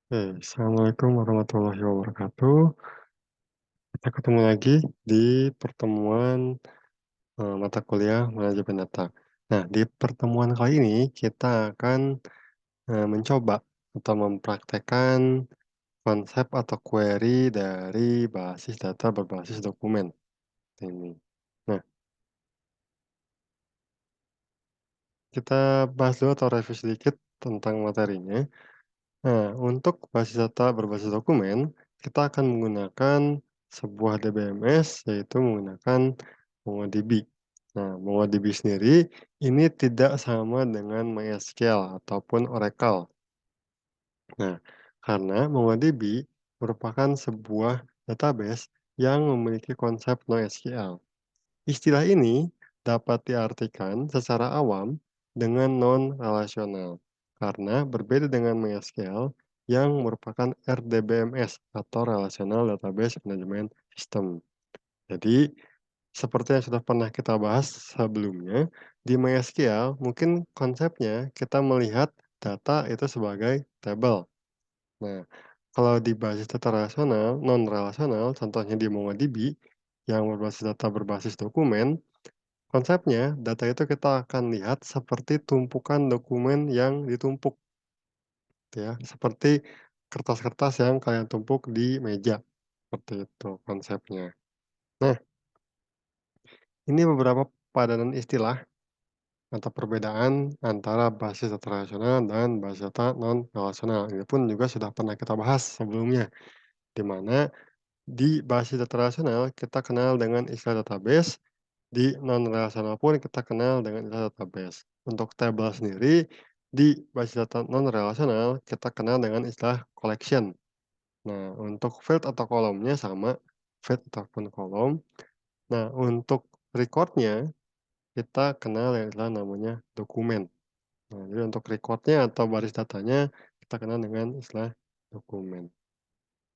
Assalamualaikum warahmatullahi wabarakatuh. Kita ketemu lagi di pertemuan, mata kuliah manajemen data. Nah, di pertemuan kali ini kita akan, mencoba atau mempraktekkan konsep atau query dari basis data berbasis dokumen ini. Nah, kita bahas dulu atau review sedikit tentang materinya. Nah, untuk basis data berbasis dokumen, kita akan menggunakan sebuah DBMS, yaitu menggunakan MongoDB. Nah, MongoDB sendiri ini tidak sama dengan MySQL ataupun Oracle. Nah, karena MongoDB merupakan sebuah database yang memiliki konsep NoSQL. Istilah ini dapat diartikan secara awam dengan non-relasional, karena berbeda dengan MySQL yang merupakan RDBMS atau Relational Database Management System. Jadi, seperti yang sudah pernah kita bahas sebelumnya, di MySQL mungkin konsepnya kita melihat data itu sebagai tabel. Nah, kalau di basis data relasional, non-relasional, contohnya di MongoDB, yang berbasis data berbasis dokumen, konsepnya, data itu kita akan lihat seperti tumpukan dokumen yang ditumpuk, gitu ya, seperti kertas-kertas yang kalian tumpuk di meja, seperti itu konsepnya. Nah, ini beberapa padanan istilah atau perbedaan antara basis data relasional dan basis data non-relasional. Ini pun juga sudah pernah kita bahas sebelumnya, di mana di basis data relasional kita kenal dengan istilah database. Di non-relasional pun kita kenal dengan istilah database. Untuk tabel sendiri, di basis data non-relasional kita kenal dengan istilah collection. Nah, untuk field atau kolomnya sama, field ataupun kolom. Nah, untuk record-nya kita kenal yang istilah namanya dokumen. Nah, jadi untuk record-nya atau baris datanya kita kenal dengan istilah dokumen.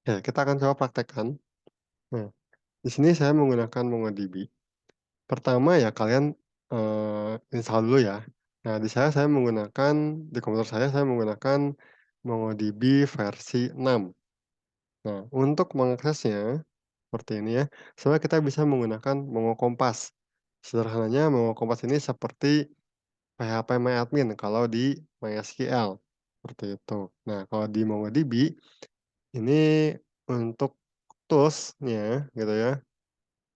Ya, kita akan coba praktekkan. Nah, di sini saya menggunakan MongoDB. Pertama ya kalian, install dulu ya. Nah saya menggunakan di komputer saya menggunakan MongoDB versi 6. Nah untuk mengaksesnya, seperti ini ya, sebenarnya kita bisa menggunakan Mongo Kompas. Sederhananya Mongo Kompas ini seperti PHP kalau di MySQL, seperti itu. Nah kalau di MongoDB, ini untuk tools-nya gitu ya,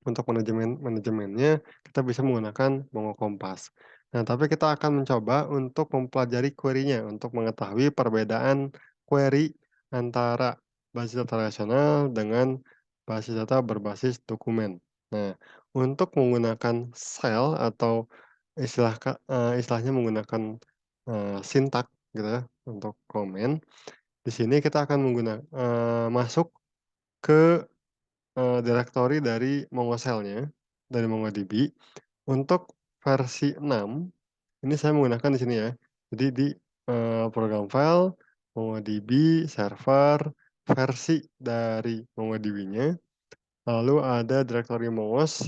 untuk manajemennya, kita bisa menggunakan Mongo Kompas. Nah, tapi kita akan mencoba untuk mempelajari query-nya, untuk mengetahui perbedaan query antara basis data relasional dengan basis data berbasis dokumen. Nah, untuk menggunakan cell atau istilahnya menggunakan, sintak gitu ya, untuk komen, di sini kita akan masuk ke direktori dari Mongo-shell-nya, dari MongoDB. Untuk versi 6, ini saya menggunakan di sini ya. Jadi di, program file, MongoDB, server, versi dari MongoDB-nya, lalu ada direktori Mongos,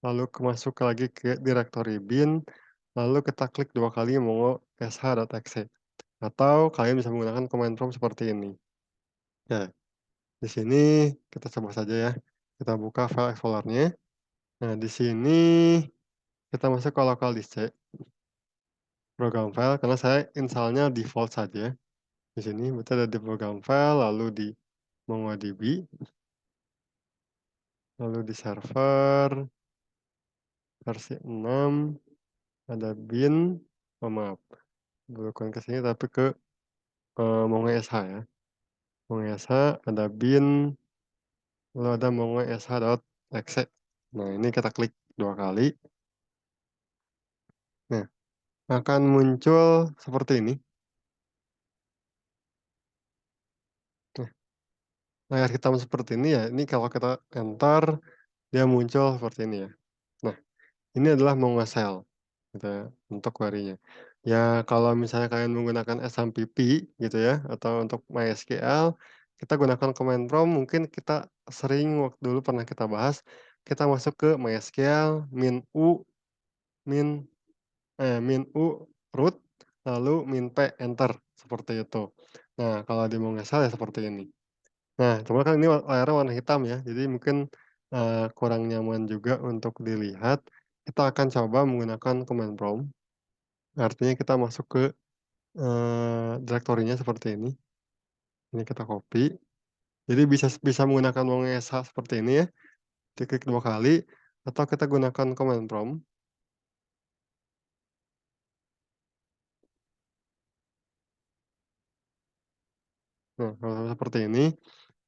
lalu masuk lagi ke direktori bin, lalu kita klik 2 kali mongo sh.exe, atau kalian bisa menggunakan command prompt seperti ini. Ya, di sini kita coba saja ya, kita buka file explorer-nya. Nah, di sini kita masuk ke local disk C, program file, karena saya install-nya default saja. Di sini berarti ada di program file, lalu di MongoDB, lalu di server, versi 6, ada bin, oh maaf, bukan ke sini tapi ke, Mongo SH ya. Mongo SH, ada bin, lalu ada mongo sh.exe. Nah, ini kita klik 2 kali. Nah, akan muncul seperti ini. Nah, layar hitam seperti ini ya, ini kalau kita enter, dia muncul seperti ini ya. Nah, ini adalah Mongo Shell, gitu ya, untuk query-nya. Ya, kalau misalnya kalian menggunakan SMPP gitu ya, atau untuk MySQL, kita gunakan command prompt, mungkin kita sering waktu dulu pernah kita bahas, kita masuk ke MySQL min u root, lalu min P, enter, seperti itu. Nah, kalau di mau ngesal ya seperti ini. Nah, cuma kan ini layarnya warna hitam ya, jadi mungkin, kurang nyaman juga untuk dilihat. Kita akan coba menggunakan command prompt, artinya kita masuk ke, direktorinya seperti ini. Ini kita copy, jadi bisa bisa menggunakan Wongyasa seperti ini ya, diklik 2 kali, atau kita gunakan command prompt. Nah, kalau seperti ini,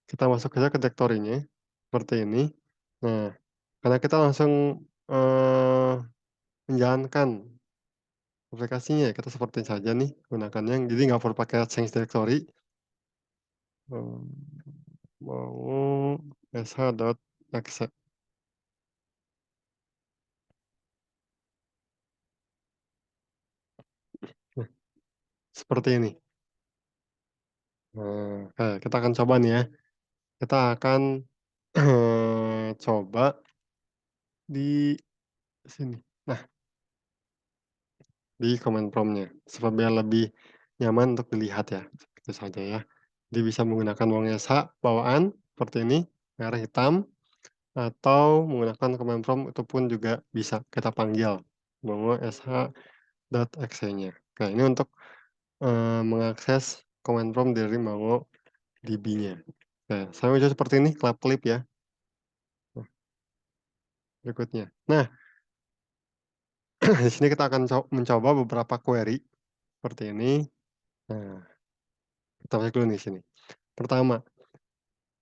kita masuk saja ke direktorinya, seperti ini. Nah, karena kita langsung, eee, menjalankan aplikasinya ya, kita seperti saja nih gunakannya, jadi nggak perlu pakai change directory, mau sh.exe. Nah, seperti ini. Nah, oke, kita akan coba nih ya, kita akan, coba di sini. Nah, di command prompt-nya, supaya lebih nyaman untuk dilihat ya, seperti saja ya. Jadi bisa menggunakan Wongyasa bawaan seperti ini, merah hitam, atau menggunakan command prompt itu pun juga bisa kita panggil, mongo.sh.exe-nya. Oke, ini untuk, mengakses command prompt dari MongoDB-nya. Oke, sama juga seperti ini klip ya. Nah, berikutnya. Nah, di sini kita akan mencoba beberapa query seperti ini. Nah, kita masuk dulu nih sini. Pertama,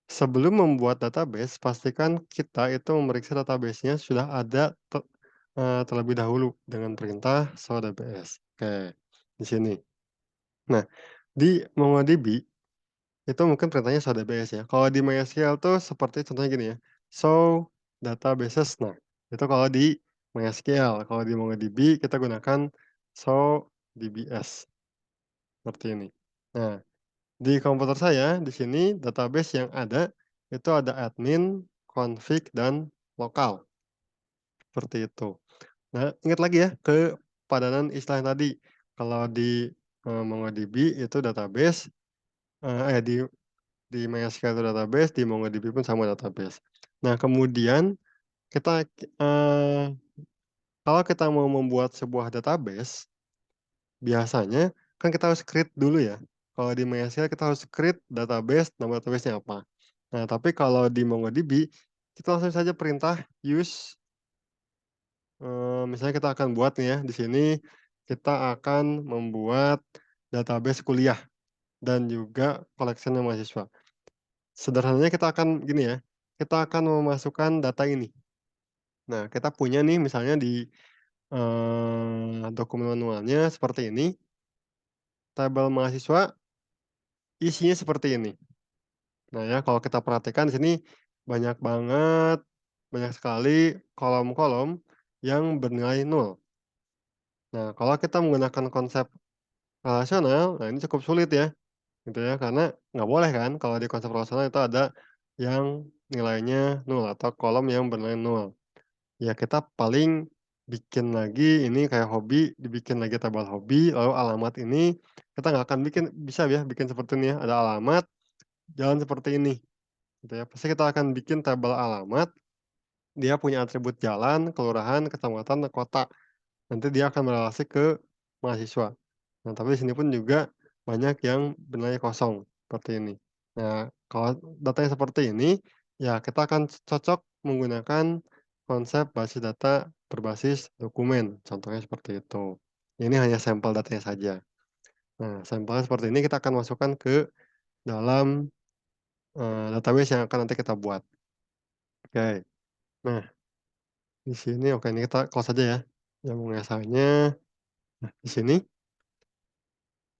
sebelum membuat database, pastikan kita itu memeriksa database-nya sudah ada terlebih dahulu dengan perintah show DBS. Oke, di sini. Nah, di MongoDB itu mungkin perintahnya show DBS ya. Kalau di MySQL tuh seperti contohnya gini ya, show databases. Nah, itu kalau di MySQL. Kalau di MongoDB kita gunakan show DBS, seperti ini. Nah, di komputer saya, di sini database yang ada, itu ada admin, config, dan lokal, seperti itu. Nah, ingat lagi ya kepadanan istilah yang tadi. Kalau di, MongoDB itu database, di MySQL itu database, di MongoDB pun sama database. Nah, kemudian kita, kalau kita mau membuat sebuah database, biasanya kan kita harus create dulu ya. Kalau di MySQL kita harus create database, nama database-nya apa. Nah, tapi kalau di MongoDB, kita langsung saja perintah use, misalnya kita akan buat nih ya, di sini kita akan membuat database kuliah dan juga collection mahasiswa. Sederhananya kita akan gini ya, kita akan memasukkan data ini. Nah, kita punya nih misalnya di, dokumen manualnya seperti ini, tabel mahasiswa isinya seperti ini. Nah ya, kalau kita perhatikan di sini banyak banget, banyak sekali kolom-kolom yang bernilai nol. Nah, kalau kita menggunakan konsep relasional, nah ini cukup sulit ya, gitu ya, karena nggak boleh kan kalau di konsep relasional itu ada yang nilainya nol atau kolom yang bernilai nol. Ya kita paling bikin lagi ini kayak hobi, dibikin lagi tabel hobi, lalu alamat ini kita nggak akan bikin bisa ya bikin seperti ini ya, ada alamat, jalan seperti ini, gitu ya. Pasti kita akan bikin tabel alamat, dia punya atribut jalan, kelurahan, kecamatan, kota. Nanti dia akan berelasi ke mahasiswa. Nah, tapi di sini pun juga banyak yang bernilai kosong, seperti ini. Nah, kalau datanya seperti ini, ya kita akan cocok menggunakan konsep basis data berbasis dokumen, contohnya seperti itu. Ini hanya sampel datanya saja. Nah, sampelnya seperti ini kita akan masukkan ke dalam, database yang akan nanti kita buat. Oke. Nah, di sini oke ini kita close aja ya, yang mengasahnya. Nah, di sini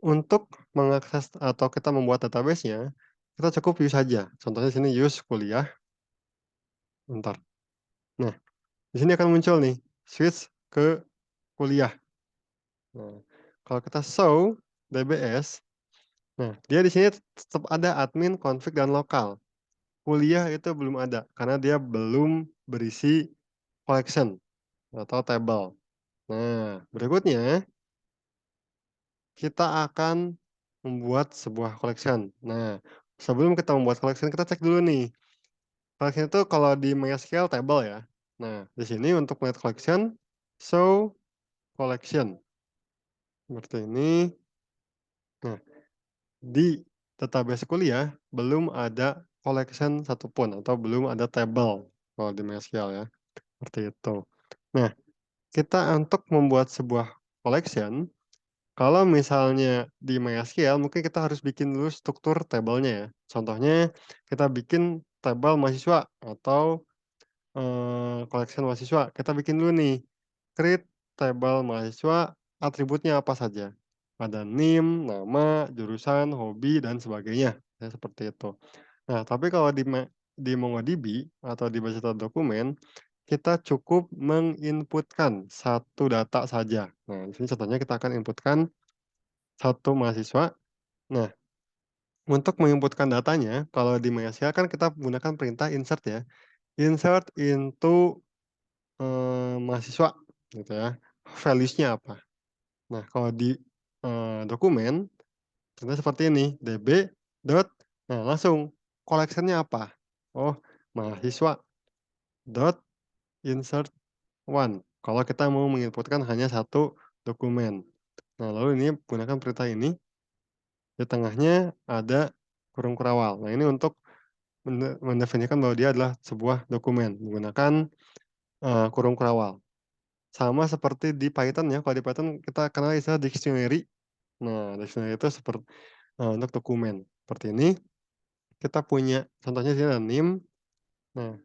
untuk mengakses atau kita membuat database-nya, kita cukup use saja. Contohnya sini use kuliah, bentar. Nah, di sini akan muncul nih, switch ke kuliah. Nah, kalau kita show DBS, nah dia di sini tetap ada admin, config, dan lokal. Kuliah itu belum ada, karena dia belum berisi collection atau table. Nah, berikutnya kita akan membuat sebuah collection. Nah, sebelum kita membuat collection, kita cek dulu nih. Collection itu kalau di MySQL table ya. Nah, di sini untuk melihat collection, show collection, seperti ini. Nah, di database kuliah belum ada collection satupun atau belum ada table kalau di MySQL ya, seperti itu. Nah, kita untuk membuat sebuah collection, kalau misalnya di MySQL mungkin kita harus bikin dulu struktur tabelnya ya. Contohnya kita bikin tabel mahasiswa atau, collection mahasiswa. Kita bikin dulu nih, create tabel mahasiswa, atributnya apa saja. Ada NIM, nama, jurusan, hobi, dan sebagainya, ya seperti itu. Nah, tapi kalau di MongoDB atau di base data dokumen, kita cukup menginputkan satu data saja. Nah, di sini contohnya kita akan inputkan satu mahasiswa. Nah, untuk menginputkan datanya, kalau di MySQL kan kita menggunakan perintah insert ya, insert into, mahasiswa gitu ya, values-nya apa. Nah, kalau di, dokumen, contohnya seperti ini, db dot nah langsung collection-nya apa? Oh, mahasiswa dot insert one, kalau kita mau menginputkan hanya satu dokumen. Nah, lalu ini gunakan perintah ini, di tengahnya ada kurung kurawal. Nah, ini untuk mendefinisikan bahwa dia adalah sebuah dokumen menggunakan, kurung kurawal. Sama seperti di Python ya, kalau di Python kita kenal istilah dictionary. Nah, dictionary itu untuk dokumen. Seperti ini, kita punya contohnya di sini ada NIM. Nah,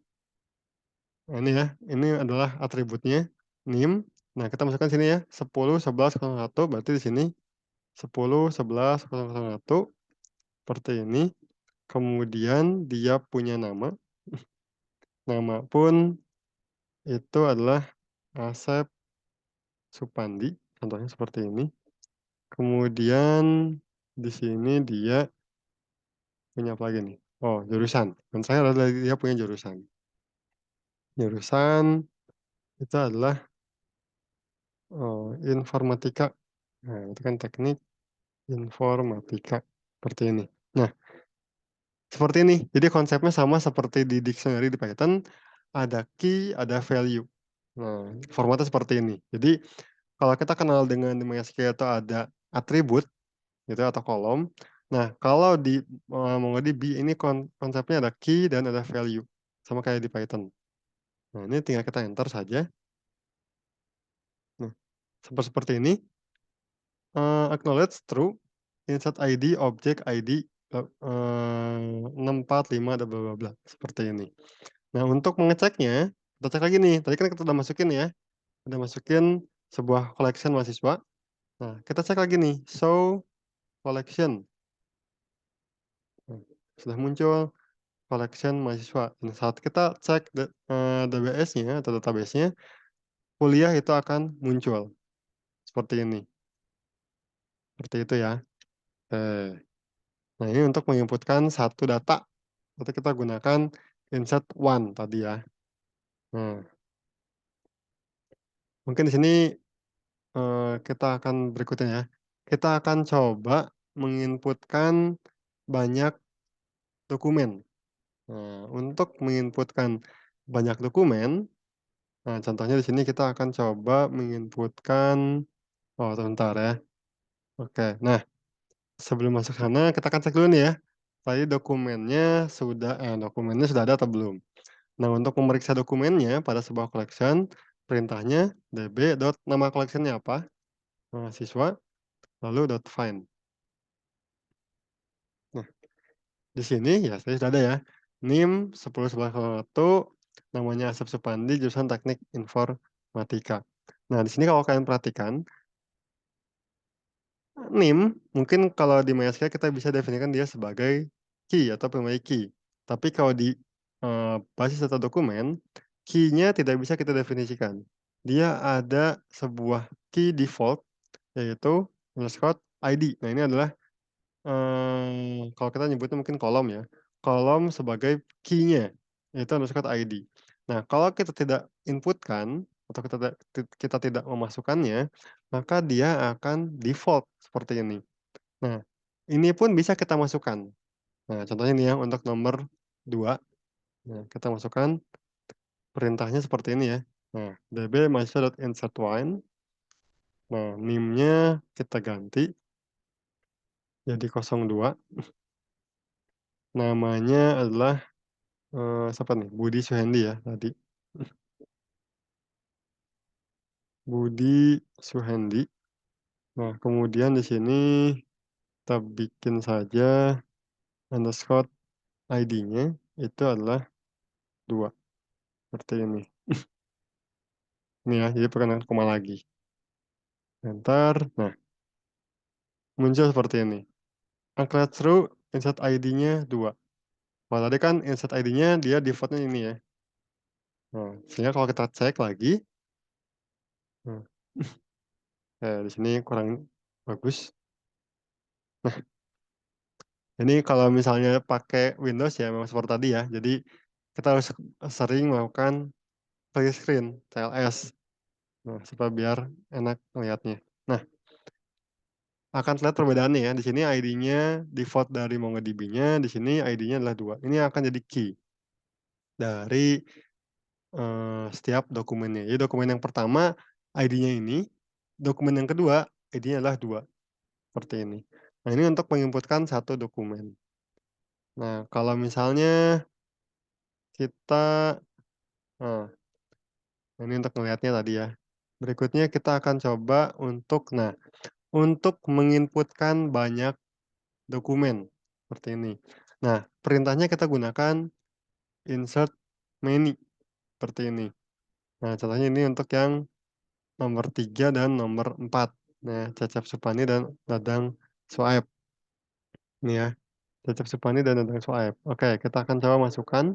ini ya, ini adalah atributnya, NIM. Nah, kita masukkan sini ya, 10.11.01, berarti di sini 10.11.01, seperti ini. Kemudian dia punya nama, nama pun itu adalah Asep Supandi, contohnya seperti ini. Kemudian di sini dia punya apa lagi nih? Oh, jurusan. Dan saya adalah dia punya jurusan. Jurusan itu adalah, informatika. Nah, itu kan teknik informatika, seperti ini. Nah, seperti ini. Jadi konsepnya sama seperti di dictionary di Python, ada key, ada value. Nah, formatnya seperti ini. Jadi kalau kita kenal dengan di MySQL itu ada atribut gitu ya, atau kolom. Nah, kalau di, MongoDB ini konsepnya ada key dan ada value, sama kayak di Python. Nah, ini tinggal kita enter saja. Nah, seperti ini, acknowledge true, insert ID, object ID, 645 dan bla bla bla, seperti ini. Nah, untuk mengeceknya, kita cek lagi nih, tadi kan kita udah masukin ya, udah masukin sebuah collection mahasiswa. Nah, kita cek lagi nih, show collection. Nah, sudah muncul collection mahasiswa. Dan saat kita cek DBS-nya atau database-nya, kuliah itu akan muncul, seperti ini, seperti itu ya. Oke. Nah, ini untuk menginputkan satu data, nanti kita gunakan insert one tadi ya. Nah, mungkin di sini, kita akan berikutnya ya, kita akan coba menginputkan banyak dokumen. Nah, untuk menginputkan banyak dokumen, nah contohnya di sini kita akan coba menginputkan oh sebentar ya. Oke, nah sebelum masuk sana kita akan cek dulu nih ya, tadi dokumennya sudah ada atau belum. Nah, untuk memeriksa dokumennya pada sebuah collection, perintahnya db dot nama collection-nya apa, mahasiswa, lalu dot find. Nah, di sini ya tadi sudah ada ya, NIM 10.11.01, namanya Asep Supandi, jurusan Teknik Informatika. Nah, di sini kalau kalian perhatikan, NIM mungkin kalau di MySQL kita bisa definisikan dia sebagai key atau primary key. Tapi kalau di, basis data dokumen, key-nya tidak bisa kita definisikan. Dia ada sebuah key default, yaitu underscore ID. Nah, ini adalah, kalau kita nyebutnya mungkin kolom ya, kolom sebagai key-nya, yaitu underscore ID. Nah, kalau kita tidak inputkan atau kita tidak memasukkannya, maka dia akan default seperti ini. Nah, ini pun bisa kita masukkan. Nah, contohnya nih ya untuk nomor 2, nah kita masukkan perintahnya seperti ini ya. Nah, db mahasiswa.insert_line, nah NIM-nya kita ganti jadi 02, namanya adalah, siapa nih, Budi Suhendi ya tadi, Budi Suhendi. Nah, kemudian di sini kita bikin saja underscore ID-nya itu adalah 2 seperti ini. Ini ya, jadi pakai koma lagi. Enter, nah muncul seperti ini. Angka true, insert ID-nya 2. Kalau tadi kan insert ID-nya dia default-nya ini ya. Nah, sehingga kalau kita cek lagi, nah, di sini kurang bagus. Nah, ini kalau misalnya pakai Windows ya memang seperti tadi ya. Jadi kita harus sering melakukan clear screen, TLS. Nah, supaya biar enak ngelihatnya. Nah, akan terlihat perbedaannya ya. Di sini ID-nya default dari MongoDB-nya, di sini ID-nya adalah 2. Ini akan jadi key dari, setiap dokumennya. Jadi dokumen yang pertama ID-nya ini, dokumen yang kedua ID-nya adalah 2, seperti ini. Nah, ini untuk menginputkan satu dokumen. Nah, kalau misalnya kita nah, ini untuk ngelihatnya tadi ya. Berikutnya kita akan coba untuk menginputkan banyak dokumen, seperti ini. Nah, perintahnya kita gunakan insert many, seperti ini. Nah, contohnya ini untuk yang nomor 3 dan nomor 4. Nah, Cecep Supani dan Dadang Soaib. Ini ya, Cecep Supani dan Dadang Soaib. Oke, kita akan coba masukkan,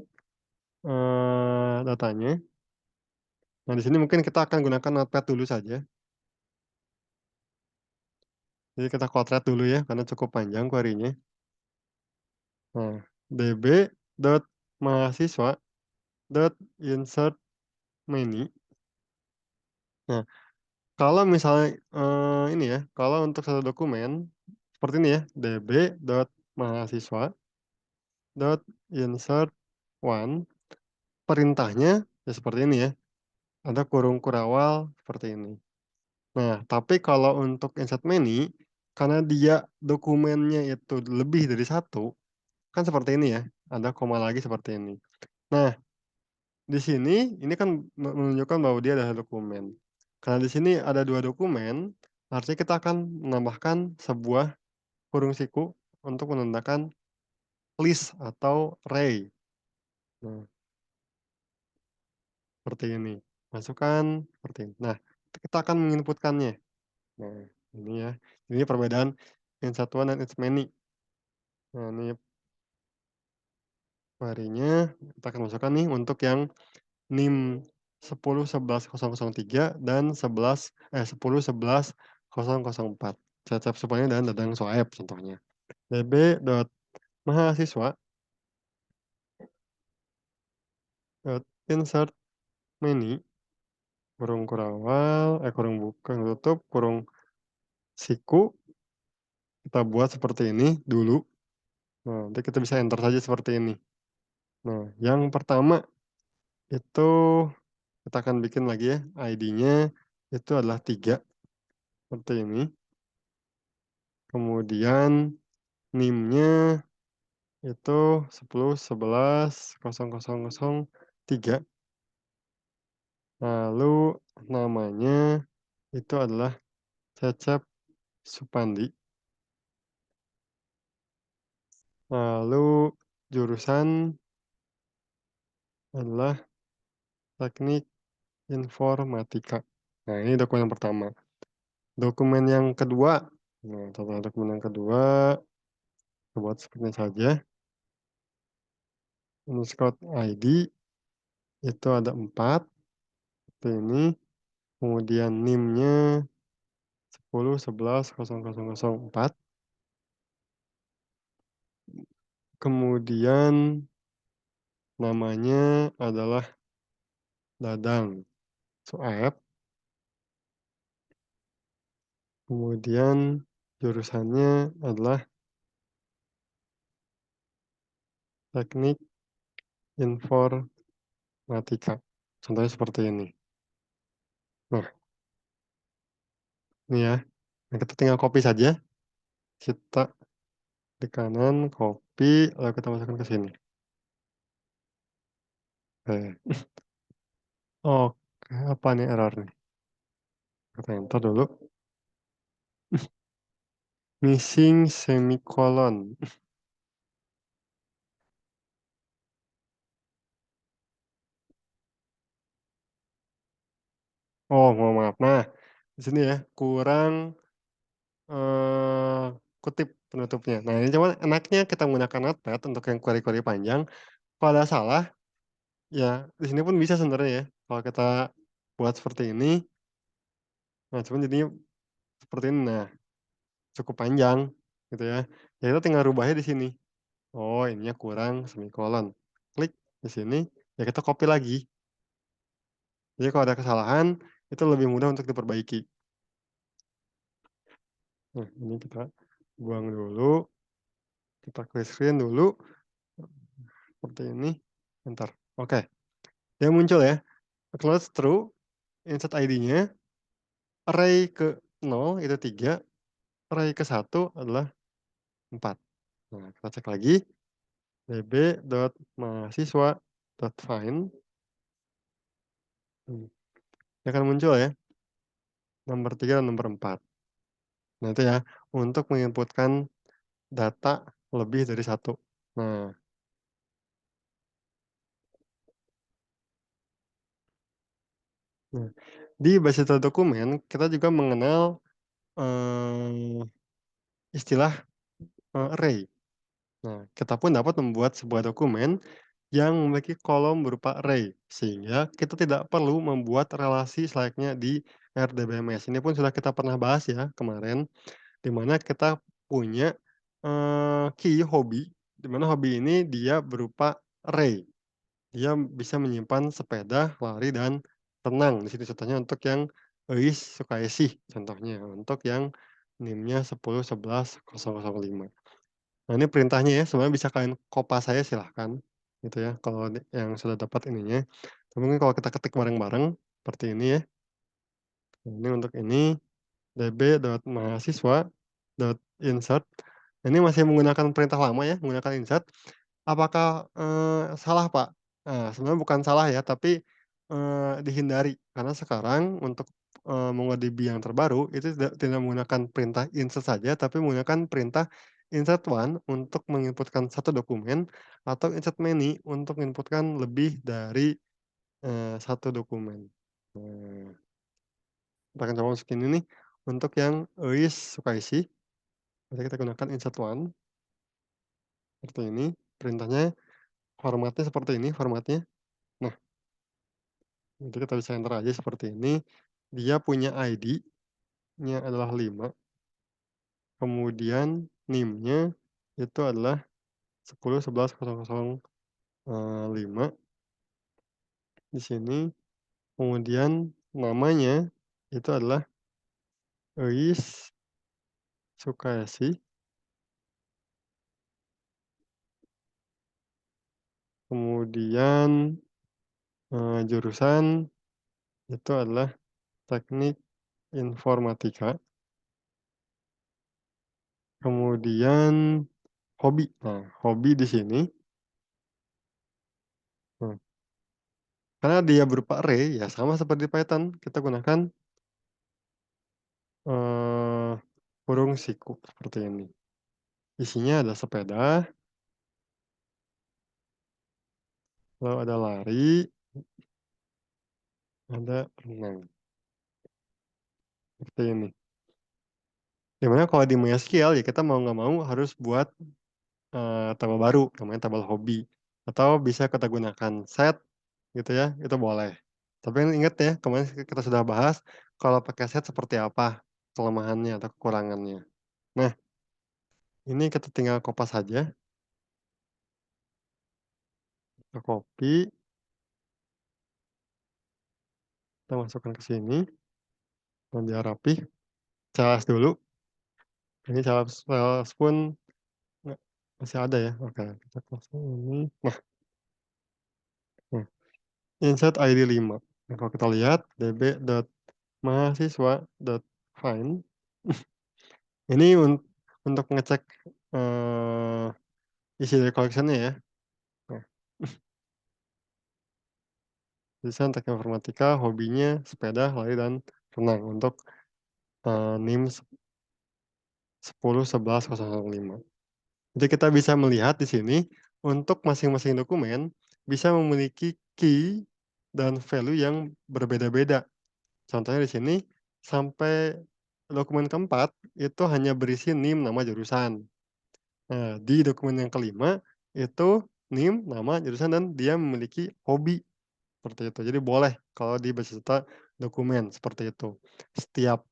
datanya. Nah, di sini mungkin kita akan gunakan Notepad dulu saja. Jadi kita Ctrl dulu ya, karena cukup panjang query-nya. Nah, db.mahasiswa.insert_many. Nah, kalau misalnya, ini ya, kalau untuk satu dokumen seperti ini ya, db.mahasiswa.insert_one, perintahnya ya seperti ini ya, ada kurung kurawal seperti ini. Nah, tapi kalau untuk insert many, karena dia dokumennya itu lebih dari satu, kan seperti ini ya, ada koma lagi seperti ini. Nah, di sini ini kan menunjukkan bahwa dia adalah dokumen. Karena di sini ada 2 dokumen, artinya kita akan menambahkan sebuah kurung siku untuk menandakan list atau array. Nah, seperti ini. Masukkan seperti ini. Nah, kita akan menginputkannya. Nah, ini ya. Ini perbedaan insert one dan insert many. Nah, ini query-nya kita akan masukkan nih untuk yang NIM 10.11.003 dan 10.11.004. Cecep Supani dan Dadang Soaib contohnya. db.mahasiswa.insert many, kurung kurawal, kurung buka, tutup, kurung siku, kita buat seperti ini dulu. Nah, nanti kita bisa enter saja seperti ini. Nah, yang pertama itu kita akan bikin lagi ya, ID-nya itu adalah 3, seperti ini. Kemudian NIM-nya itu 10.11.003. Lalu namanya itu adalah Cecep Supandi. Lalu jurusan adalah Teknik Informatika. Nah, ini dokumen yang pertama. Dokumen yang kedua, nah, contoh dokumen yang kedua, kita buat seperti saja. Underscore ID itu ada 4, seperti ini. Kemudian NIM-nya 10.11.004. Kemudian namanya adalah Dadang. so add, kemudian jurusannya adalah teknik informatika. Contohnya seperti ini. Nah, ini ya. Nah, kita tinggal copy saja, kita di kanan, copy, lalu kita masukkan ke sini. Oke. Oke, apa nih error nih? Kita enter dulu. Missing semicolon. Oh, maaf. Nah, di sini ya, kurang, kutip penutupnya. Nah, ini cuman enaknya kita menggunakan Notepad untuk yang query-query panjang, kalau ada salah, ya di sini pun bisa sebenarnya ya, kalau kita buat seperti ini, nah cuman jadinya seperti ini. Nah, cukup panjang gitu ya. Ya kita tinggal rubahnya di sini. Oh, ininya kurang semikolon. Klik di sini, ya kita copy lagi. Jadi kalau ada kesalahan, itu lebih mudah untuk diperbaiki. Nah, ini kita buang dulu, kita clear screen dulu, seperti ini, enter. Oke, dia muncul ya, close true, insert ID-nya, array ke 0 itu 3, array ke 1 adalah 4. Nah, kita cek lagi, db.mahasiswa.find, dia akan muncul ya, nomor 3 dan nomor 4. Nah, itu ya, untuk menginputkan data lebih dari satu. Nah, nah, di base data dokumen kita juga mengenal, eee, istilah, array. Nah, kita pun dapat membuat sebuah dokumen yang memiliki kolom berupa array, sehingga kita tidak perlu membuat relasi selayaknya di RDBMS. Ini pun sudah kita pernah bahas ya kemarin, di mana kita punya, key hobi, di mana hobi ini dia berupa array. Dia bisa menyimpan sepeda, lari, dan renang. Di sini contohnya untuk yang Euis Sukaesih contohnya, untuk yang NIM-nya 10.11.005. Nah, ini perintahnya ya, sebenarnya bisa kalian kopas saja silahkan, gitu ya, kalau yang sudah dapat ininya. Mungkin kalau kita ketik bareng-bareng, seperti ini ya. Ini untuk ini, db.mahasiswa.insert. Ini masih menggunakan perintah lama ya, menggunakan insert. Apakah, salah, Pak? Nah, sebenarnya bukan salah ya, tapi, dihindari. Karena sekarang untuk, MongoDB yang terbaru, itu tidak menggunakan perintah insert saja, tapi menggunakan perintah insert one untuk menginputkan satu dokumen, atau insert many untuk menginputkan lebih dari, satu dokumen. Nah, kita akan coba masukin ini nih, untuk yang Euis Sukaisi, nanti kita gunakan insert one, seperti ini, perintahnya formatnya seperti ini formatnya. Nah, itu kita bisa enter aja seperti ini. Dia punya ID-nya adalah 5, kemudian NIM-nya itu adalah 10.11.005 di sini, kemudian namanya itu adalah Euis Sukayasi, kemudian, jurusan itu adalah teknik informatika, kemudian hobi. Nah, hobi di sini, nah, karena dia berupa array, ya sama seperti Python, kita gunakan, eee, kurung siku seperti ini. Isinya ada sepeda, lalu ada lari, ada renang, seperti ini. Di mana kalau di MySQL ya kita mau nggak mau harus buat, tabel baru, namanya tabel hobi, atau bisa kita gunakan set gitu ya, itu boleh. Tapi ingat ya, kemarin kita sudah bahas kalau pakai set seperti apa kelemahannya atau kekurangannya. Nah, ini kita tinggal kopas saja, kita copy, kita masukkan ke sini, dan biar rapih, cas dulu, ini cas pun nggak masih ada ya, oke, kita pasang ini. Nah, insert ID 5. Nah, kalau kita lihat db.mahasiswa.find ini untuk ngecek, eee, isi dari collection-nya ya. Nah, tulisan teknik informatika, hobinya sepeda, lari, dan renang untuk, NIM 10.11.005. Jadi kita bisa melihat di sini, untuk masing-masing dokumen bisa memiliki key dan value yang berbeda-beda. Contohnya di sini, sampai dokumen keempat itu hanya berisi NIM, nama jurusan. Nah, di dokumen yang kelima itu NIM, nama jurusan, dan dia memiliki hobi, seperti itu. Jadi boleh kalau di basis data dokumen, seperti itu. Setiap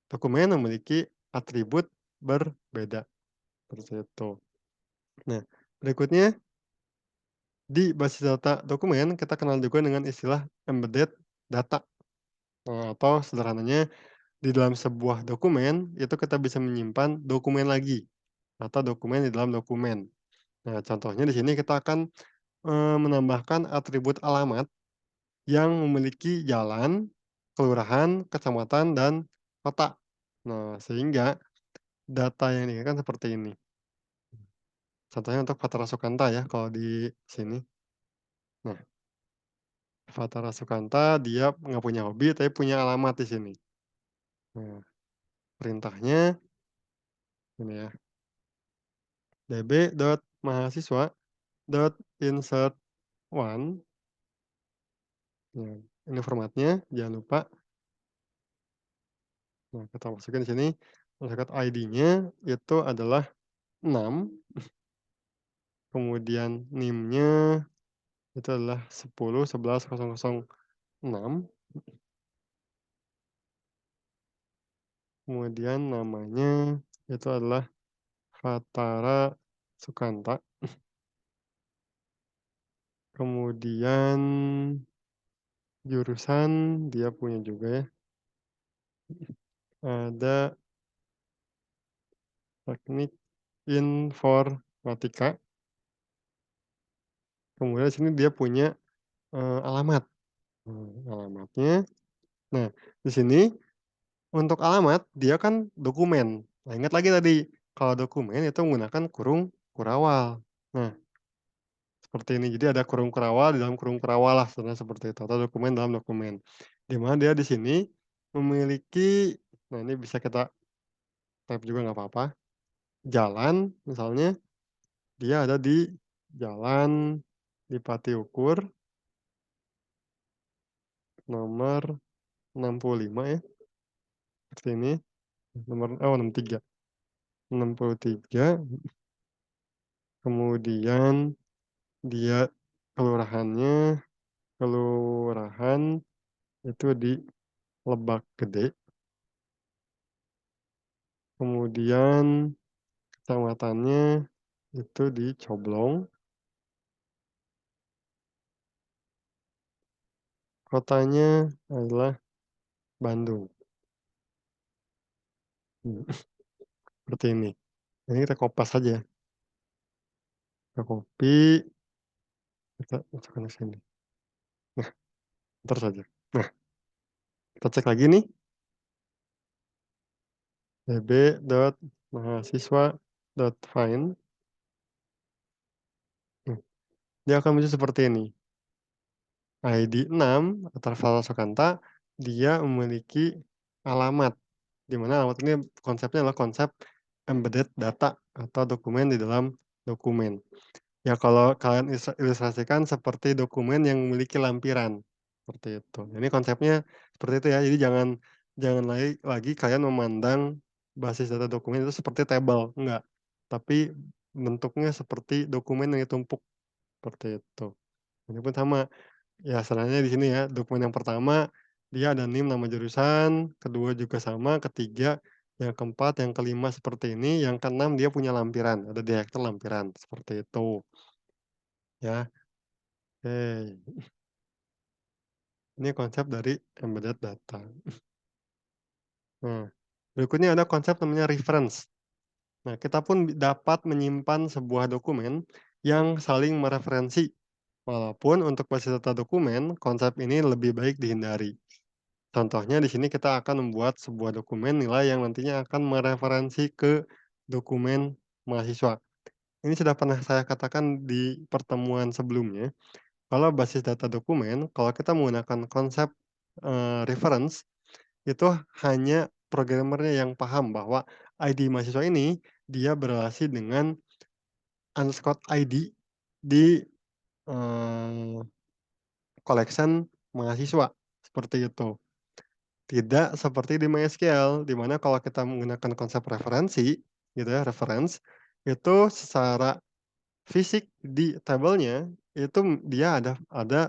dokumen memiliki atribut berbeda, seperti itu. Nah, berikutnya di basis data dokumen kita kenal juga dengan istilah embedded data. Atau sederhananya di dalam sebuah dokumen itu kita bisa menyimpan dokumen lagi atau dokumen di dalam dokumen. Nah, contohnya di sini kita akan, menambahkan atribut alamat yang memiliki jalan, kelurahan, kecamatan, dan kota. Nah, sehingga data yang diinginkan seperti ini. Contohnya untuk Fatara Sukanta ya kalau di sini. Nah, Fatara Sukanta dia nggak punya hobi tapi punya alamat di sini. Nah, perintahnya ini ya, db.mahasiswa.insert1, nah, ini formatnya jangan lupa. Nah, kita masukin di sini, masukkan ID-nya itu adalah 6, kemudian NIM-nya itu adalah 10.11.006, kemudian namanya itu adalah Fatara Sukanta, kemudian jurusan dia punya juga ya, ada teknik informatika, kemudian di sini dia punya, alamat. Alamatnya, nah, di sini untuk alamat dia kan dokumen. Nah, ingat lagi tadi, kalau dokumen itu menggunakan kurung kurawal. Nah, seperti ini. Jadi ada kurung kurawal di dalam kurung kurawal lah, sebenarnya seperti itu, atau dokumen dalam dokumen. Di mana dia di sini memiliki, nah ini bisa kita type juga nggak apa-apa, jalan misalnya, dia ada di Jalan Dipati Ukur nomor 65 ya, seperti ini, nomor 63, 63, kemudian dia kelurahannya, kelurahan itu di Lebak Gede, kemudian kecamatannya itu di Coblong, kotanya adalah Bandung. Mmm, seperti ini. Ini kita kopas saja, kita copy, kita masukkan ke sini. Nah, entar saja. Nah, kita cek lagi nih, db.mahasiswa.find, nah, dia akan muncul seperti ini. ID 6 Tarfala Sukanta, dia memiliki alamat, di mana alamat ini konsepnya adalah konsep embedded data atau dokumen di dalam dokumen. Ya kalau kalian ilustrasikan seperti dokumen yang memiliki lampiran, seperti itu. Ini konsepnya seperti itu ya, jadi jangan jangan lagi kalian memandang basis data dokumen itu seperti tabel, enggak. Tapi bentuknya seperti dokumen yang ditumpuk, seperti itu. Ini pun sama. Ya, sarannya di sini ya, dokumen yang pertama, dia ada NIM nama jurusan, kedua juga sama, ketiga, yang keempat, yang kelima seperti ini, yang keenam dia punya lampiran, ada detektor lampiran, seperti itu, ya. Oke. Ini konsep dari embedded data. Nah, berikutnya ada konsep namanya reference. Nah, kita pun dapat menyimpan sebuah dokumen yang saling mereferensi. Walaupun untuk basis data dokumen, konsep ini lebih baik dihindari. Contohnya di sini kita akan membuat sebuah dokumen nilai yang nantinya akan mereferensi ke dokumen mahasiswa. Ini sudah pernah saya katakan di pertemuan sebelumnya, kalau basis data dokumen, kalau kita menggunakan konsep, reference, itu hanya programmernya yang paham bahwa ID mahasiswa ini, dia berrelasi dengan underscore ID di, eee, collection mahasiswa, seperti itu. Tidak seperti di MySQL, di mana kalau kita menggunakan konsep referensi, gitu ya, reference, itu secara fisik di tabelnya, itu dia ada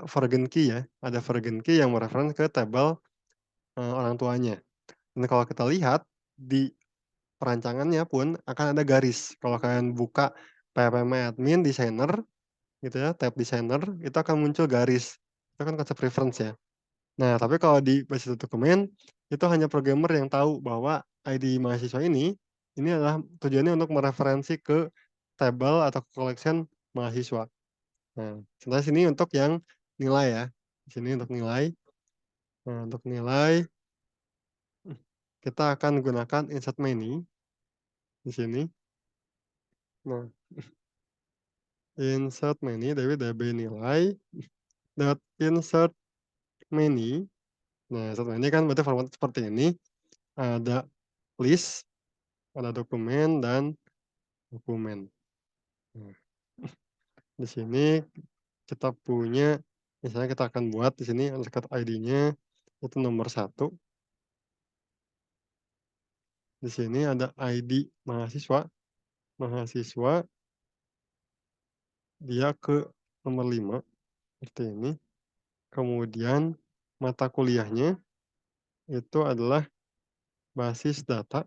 foreign key ya, ada foreign key yang mereference ke tabel, orang tuanya. Dan kalau kita lihat, di perancangannya pun akan ada garis. Kalau kalian buka ppmadmin designer, gitu ya, tab designer, itu akan muncul garis. Itu kan konsep reference ya. Nah, tapi kalau di basis dokumen, itu hanya programmer yang tahu bahwa ID mahasiswa ini adalah tujuannya untuk mereferensi ke tabel atau collection mahasiswa. Nah, sementara sini untuk yang nilai ya, di sini untuk nilai. Nah, untuk nilai, kita akan gunakan insert many di sini. Nah, insert many dari db nilai dot insert many. Nah, insert many kan berarti format seperti ini, ada list, ada dokumen, dan dokumen. Nah, di sini kita punya, misalnya kita akan buat di sini underscore ID-nya itu nomor 1. Di sini ada ID mahasiswa, mahasiswa dia ke nomor 5 seperti ini. Kemudian mata kuliahnya itu adalah basis data,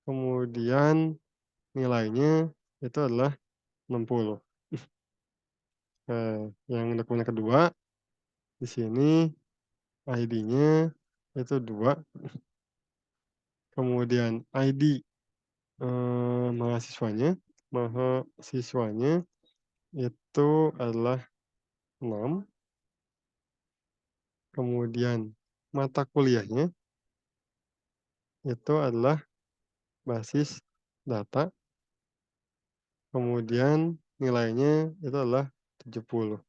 kemudian nilainya itu adalah 60. Yang dokumen kedua, di sini ID-nya itu 2, kemudian ID, mahasiswanya mahasiswanya itu adalah 6, kemudian mata kuliahnya itu adalah basis data, kemudian nilainya itu adalah 70.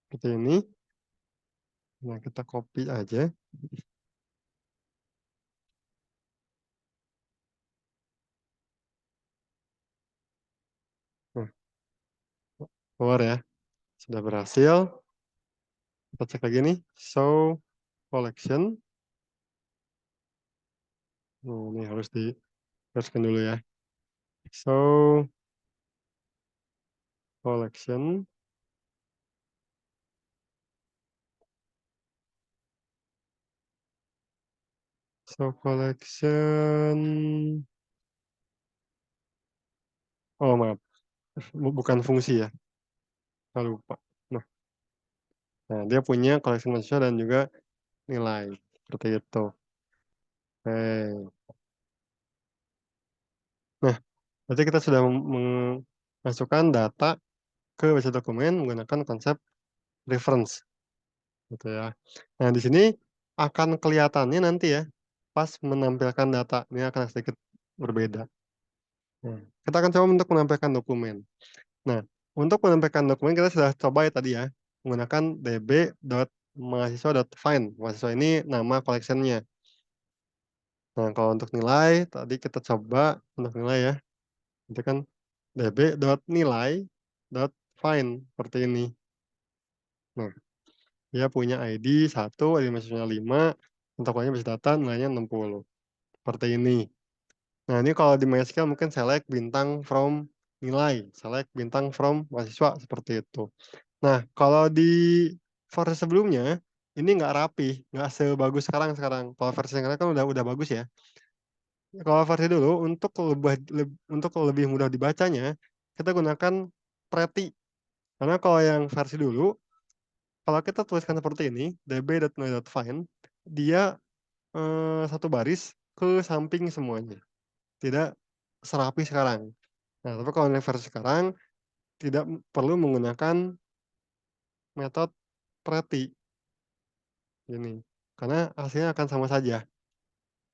Seperti ini. Nah, kita copy aja. Nah, keluar ya, sudah berhasil. Kita cek lagi nih, show collection. Ini harus di-search-kan dulu ya. Show collection. Show collection. Oh, maaf, bukan fungsi ya, saya lupa. Nah dia punya koleksi mahasiswa dan juga nilai, seperti itu. Oke. Nah, berarti kita sudah memasukkan data ke basis dokumen menggunakan konsep reference, gitu ya. Nah, di sini akan kelihatannya nanti ya, pas menampilkan data, ini akan sedikit berbeda. Nah, kita akan coba untuk menampilkan dokumen. Nah, untuk menampilkan dokumen kita sudah coba ya tadi ya, menggunakan db.mahasiswa.find. Mahasiswa ini nama collection-nya. Nah, kalau untuk nilai, tadi kita coba untuk nilai ya, itu kan db.nilai.find, seperti ini. Nah, dia punya ID 1, ID mahasiswanya 5, untuk pokoknya basis data nilainya 60, seperti ini. Nah, ini kalau di MySQL mungkin select bintang from nilai, select bintang from mahasiswa, seperti itu. Nah, kalau di versi sebelumnya, ini nggak rapi, nggak sebagus sekarang. Kalau versi sekarang kan udah bagus ya. Kalau versi dulu untuk lebih mudah dibacanya, kita gunakan Pretty. Karena kalau yang versi dulu, kalau kita tuliskan seperti ini, db.my.find, dia, satu baris ke samping semuanya, tidak serapi sekarang. Nah, tapi kalau yang versi sekarang, tidak perlu menggunakan metode pretty, gini, karena hasilnya akan sama saja,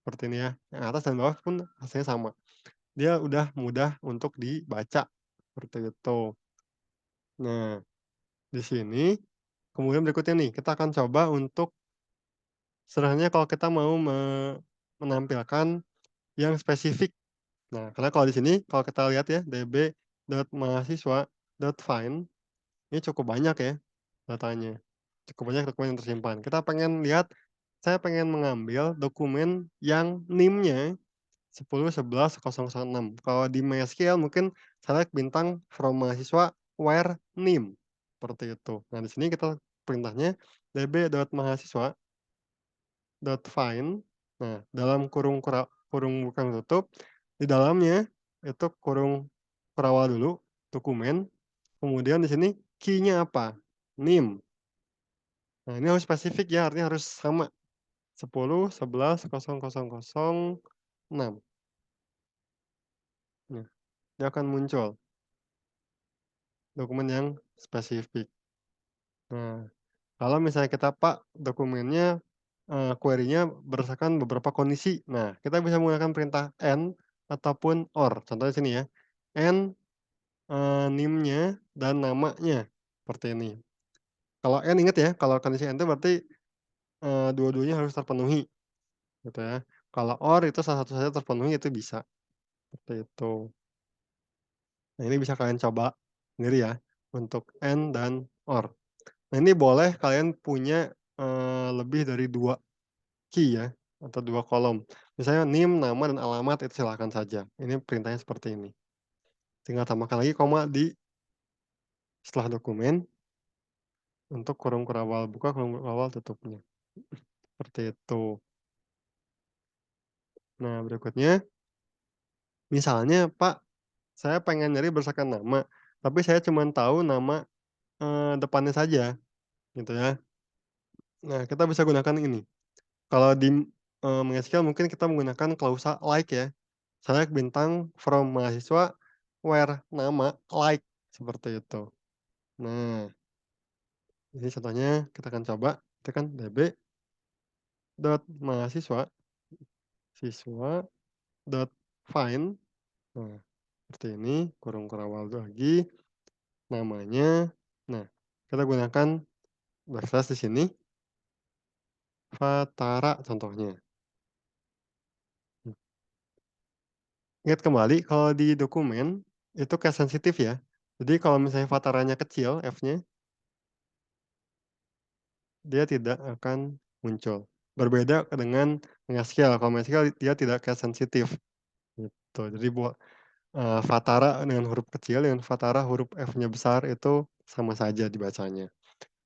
seperti ini ya, yang atas dan bawah pun hasilnya sama. Dia udah mudah untuk dibaca, seperti itu. Nah, di sini kemudian berikutnya nih, kita akan coba untuk sebenarnya kalau kita mau menampilkan yang spesifik. Nah, karena kalau di sini, kalau kita lihat ya, db.mahasiswa.find, ini cukup banyak ya datanya, cukup banyak dokumen yang tersimpan. Kita pengen lihat, saya pengen mengambil dokumen yang NIM-nya 10.11.006. Kalau di MySQL mungkin select bintang from mahasiswa where NIM, seperti itu. Nah, di sini kita perintahnya db.mahasiswa.find. Nah, dalam kurung buka tutup, di dalamnya itu kurung kurawal dulu, dokumen, kemudian di sini key-nya apa? NIM. Nah, ini harus spesifik ya, artinya harus sama, 10.11.000.6. Nah, dia akan muncul dokumen yang spesifik. Nah, kalau misalnya kita, "Pak, dokumennya, query-nya berdasarkan beberapa kondisi." Nah, kita bisa menggunakan perintah AND ataupun OR. Contohnya sini ya, AND, NIM-nya dan namanya, seperti ini. Kalau AND inget ya, kalau kondisi AND itu berarti, dua-duanya harus terpenuhi, gitu ya. Kalau OR itu salah satu saja terpenuhi, itu bisa, seperti itu. Nah, ini bisa kalian coba sendiri ya, untuk AND dan OR. Nah, ini boleh kalian punya, lebih dari 2 key ya, atau 2 kolom. Misalnya NIM, nama, dan alamat itu silahkan saja. Ini perintahnya seperti ini. Tinggal tambahkan lagi koma di setelah dokumen untuk kurung kurawal buka, kurung kurawal tutupnya. Seperti itu. Nah, berikutnya, misalnya, "Pak, saya pengen nyari berdasarkan nama, tapi saya cuman tahu nama, depannya saja," gitu ya. Nah, kita bisa gunakan ini. Kalau di, MySQL mungkin kita menggunakan klausa like ya. Select bintang from mahasiswa where nama like, seperti itu. Nah, ini contohnya kita akan coba ketikkan db.mahasiswa, siswa.find. Nah, seperti ini, kurung kurawal lagi, namanya. Nah, kita gunakan backslash di sini, Fatara contohnya. Ingat kembali kalau di dokumen, itu case sensitif ya. Jadi kalau misalnya Fataranya kecil, F-nya, dia tidak akan muncul. Berbeda dengan MySQL, kalau MySQL dia tidak case sensitif, gitu. Jadi Fatara dengan huruf kecil, dengan Fatara huruf F-nya besar itu sama saja dibacanya.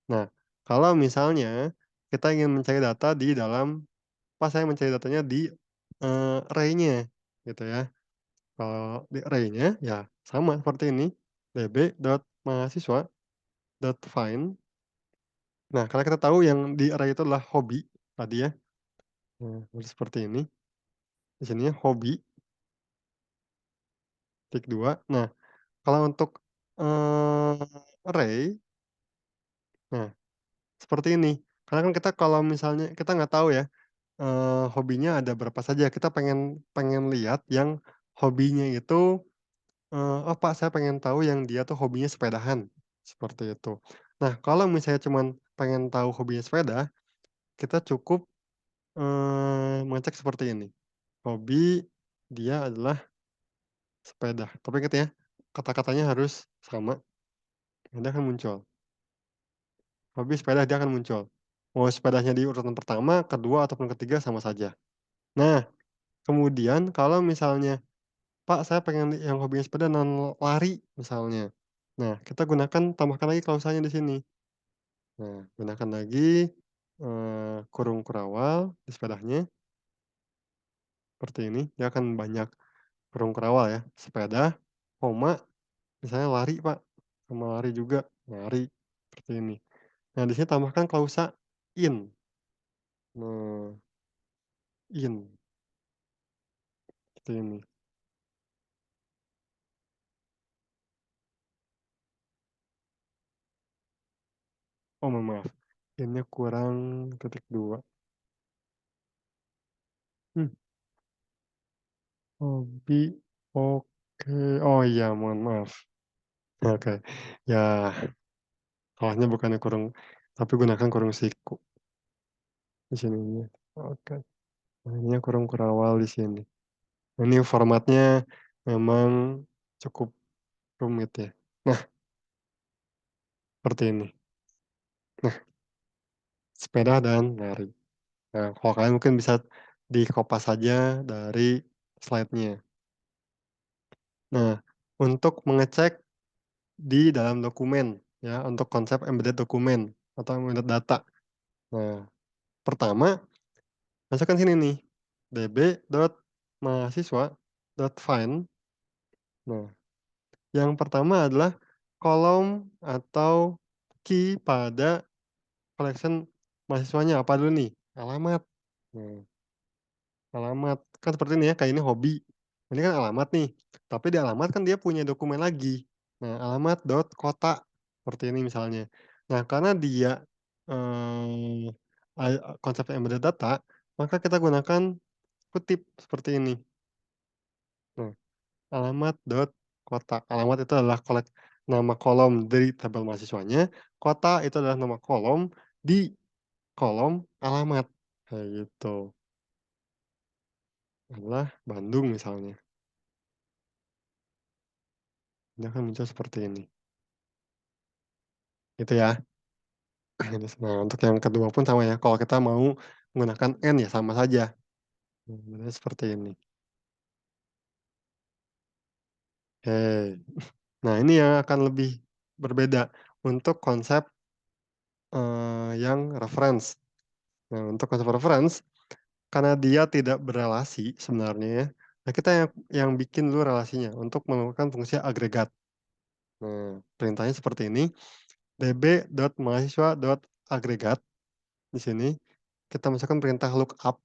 Nah, kalau misalnya kita ingin mencari data di dalam pas saya mencari datanya di, array-nya, gitu ya. Kalau di array-nya, ya sama seperti ini, db.mahasiswa.find. Nah, karena kita tahu yang di array itu adalah hobi tadi ya, berarti seperti ini, di sininya hobi, titik 2. Nah, kalau untuk, eee, array, nah seperti ini. Karena kan kita kalau misalnya kita nggak tahu ya, hobinya ada berapa saja, kita pengen pengen lihat yang hobinya itu, "Oh Pak, saya pengen tahu yang dia tuh hobinya sepedahan," seperti itu. Nah, kalau misalnya cuman pengen tahu hobinya sepeda, kita cukup, mengecek seperti ini, hobi dia adalah sepeda. Tapi ingat ya, kata-katanya harus sama, nanti akan muncul. Hobi sepeda dia akan muncul. Mau sepedanya di urutan pertama, kedua, ataupun ketiga sama saja. Nah, kemudian kalau misalnya, "Pak, saya pengen yang hobinya sepeda dan lari," misalnya. Nah, kita gunakan tambahkan lagi klausanya di sini. Nah, gunakan lagi, kurung kurawal di sepedanya, seperti ini. Dia akan banyak kurung kurawal ya, sepeda, koma, misalnya lari, Pak, sama lari juga. mari, seperti ini. Nah, di sini tambahkan klausa in. Nah, in, seperti ini. Oh, mohon maaf, in-nya kurang titik 2. Hmm, hobi, oke. Oh iya, mohon maaf. Oke. Ya, salahnya bukannya kurung tapi gunakan kurung siku di sininya. Oke. Nah, ininya kurung kurawal di sini. Ini formatnya memang cukup rumit ya. Nah, seperti ini. Nah, sepeda dan lari. Nah, kalau kalian mungkin bisa dikopas saja dari slide-nya. Nah, untuk mengecek di dalam dokumen ya, untuk konsep embedded dokumen atau embedded data. Nah, pertama masukkan sini nih, db.mahasiswa.find. Nah, yang pertama adalah kolom atau key pada collection mahasiswanya apa dulu nih? Alamat. Nah, alamat. Kan seperti ini ya, kayak ini hobi. Ini kan alamat nih, tapi di alamat kan dia punya dokumen lagi. Nah, alamat dot kota, seperti ini misalnya. Nah, karena dia, eee, konsep embedded data, maka kita gunakan kutip seperti ini. Nah, alamat dot kota. Alamat itu adalah nama kolom dari tabel mahasiswanya, kota itu adalah nama kolom di kolom alamat, kayak gitu. Adalah Bandung misalnya, dia akan muncul seperti ini, gitu ya. Nah, untuk yang kedua pun sama ya, kalau kita mau menggunakan N ya sama saja, bentuknya seperti ini. Oke. Nah, ini yang akan lebih berbeda untuk konsep, yang reference. Nah, untuk konsep reference, karena dia tidak berelasi sebenarnya ya, nah kita yang bikin dulu relasinya untuk melakukan fungsi agregat. Nah, perintahnya seperti ini, db.mahasiswa.agregat, di sini kita masukkan perintah lookup.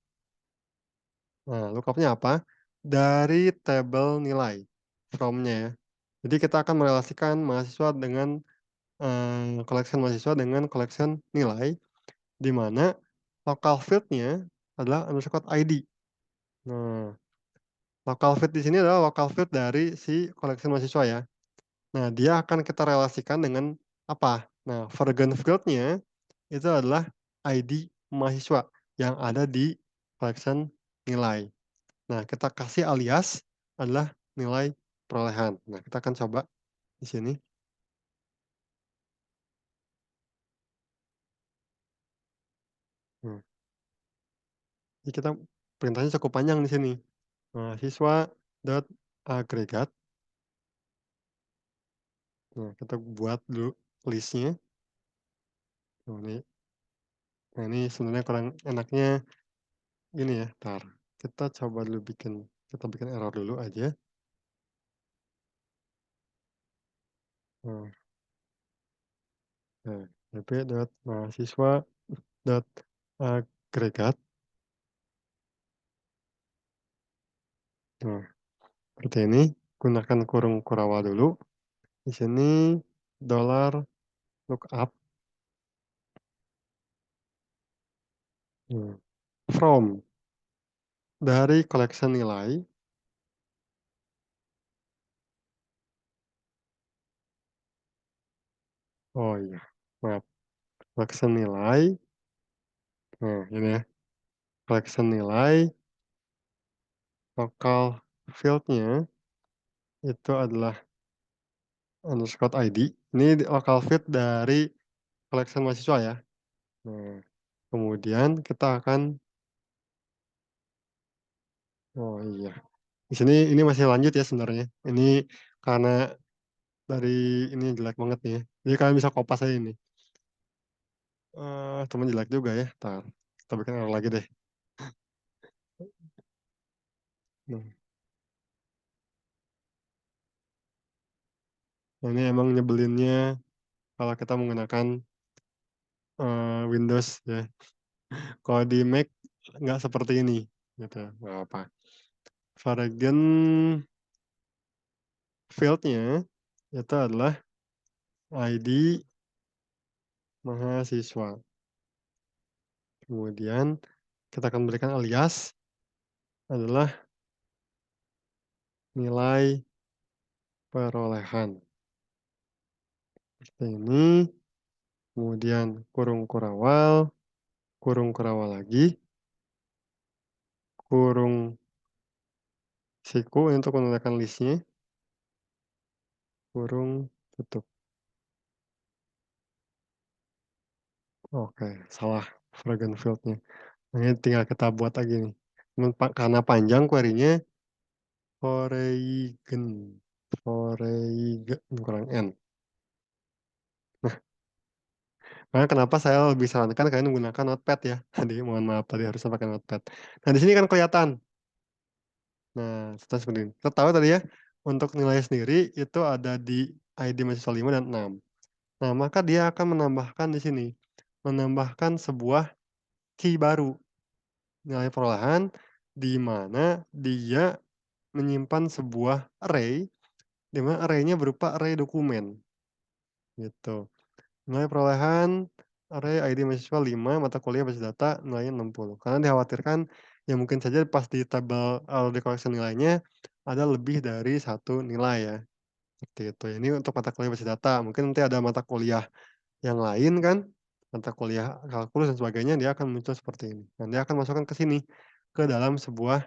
Nah, lookup-nya apa? Dari tabel nilai, from-nya ya. Jadi kita akan merelasikan mahasiswa dengan, collection mahasiswa dengan collection nilai, di mana local field-nya adalah underscore ID. Nah, local field di sini adalah local field dari si collection mahasiswa ya. Nah, dia akan kita relasikan dengan apa? Nah, Vergen field-nya itu adalah ID mahasiswa yang ada di collection nilai. Nah, kita kasih alias adalah nilai perolehan. Nah, kita akan coba di sini. Nah, jadi kita perintahnya cukup panjang di sini. Mahasiswa dot agregat. Nah, kita buat dulu list-nya. Nah, ini sebenarnya kurang enaknya ini ya, entar. Kita coba dulu kita bikin error dulu aja. Nah, nah, dp.mahasiswa.agregat. Nah, seperti ini. Gunakan kurung Kurawal dulu. Di sini dollar lookup. Nah, from dari collection nilai. Oh iya, maaf. Collection nilai. Nah, ini ya. Collection nilai, local field-nya itu adalah underscore ID. Ini local field dari collection mahasiswa ya. Nah, kemudian kita akan oh iya. Di sini ini masih lanjut ya sebenarnya. Ini karena dari ini jelek banget nih ya. Jadi kalian bisa kopas aja ini. Cuman jelek juga ya. Entar kita bikin error lagi deh. Nah, ini emang nyebelinnya kalau kita menggunakan, Windows ya. Kalau di Mac nggak seperti ini, gitu, nggak apa. Varigen field-nya itu adalah ID mahasiswa. Kemudian kita akan berikan alias adalah nilai perolehan. Seperti ini, kemudian kurung kurawal lagi, kurung siku untuk menandakan list-nya, kurung tutup. Oke, salah Fragrant Field-nya. Nah, ini tinggal kita buat lagi nih. Cuman karena panjang query-nya, Foreigen, kurang N. Makanya kenapa saya lebih sarankan kalian menggunakan Notepad ya. Tadi mohon maaf tadi harusnya pakai Notepad. Nah, di sini kan kelihatan. Nah, seperti ini. Kita tahu tadi ya, untuk nilai sendiri itu ada di ID mahasiswa 5 dan 6. Nah, maka dia akan menambahkan di sini, menambahkan sebuah key baru, nilai perolehan, di mana dia menyimpan sebuah array, di mana array-nya berupa array dokumen, gitu. Nilai perolehan array ID mahasiswa 5, mata kuliah basis data nilainya 60. Karena dikhawatirkan ya mungkin saja pas di tabel di collection nilainya ada lebih dari satu nilai ya, seperti itu. Ini untuk mata kuliah basis data, mungkin nanti ada mata kuliah yang lain kan, mata kuliah kalkulus dan sebagainya dia akan muncul seperti ini. Dan dia akan masukkan ke sini, ke dalam sebuah,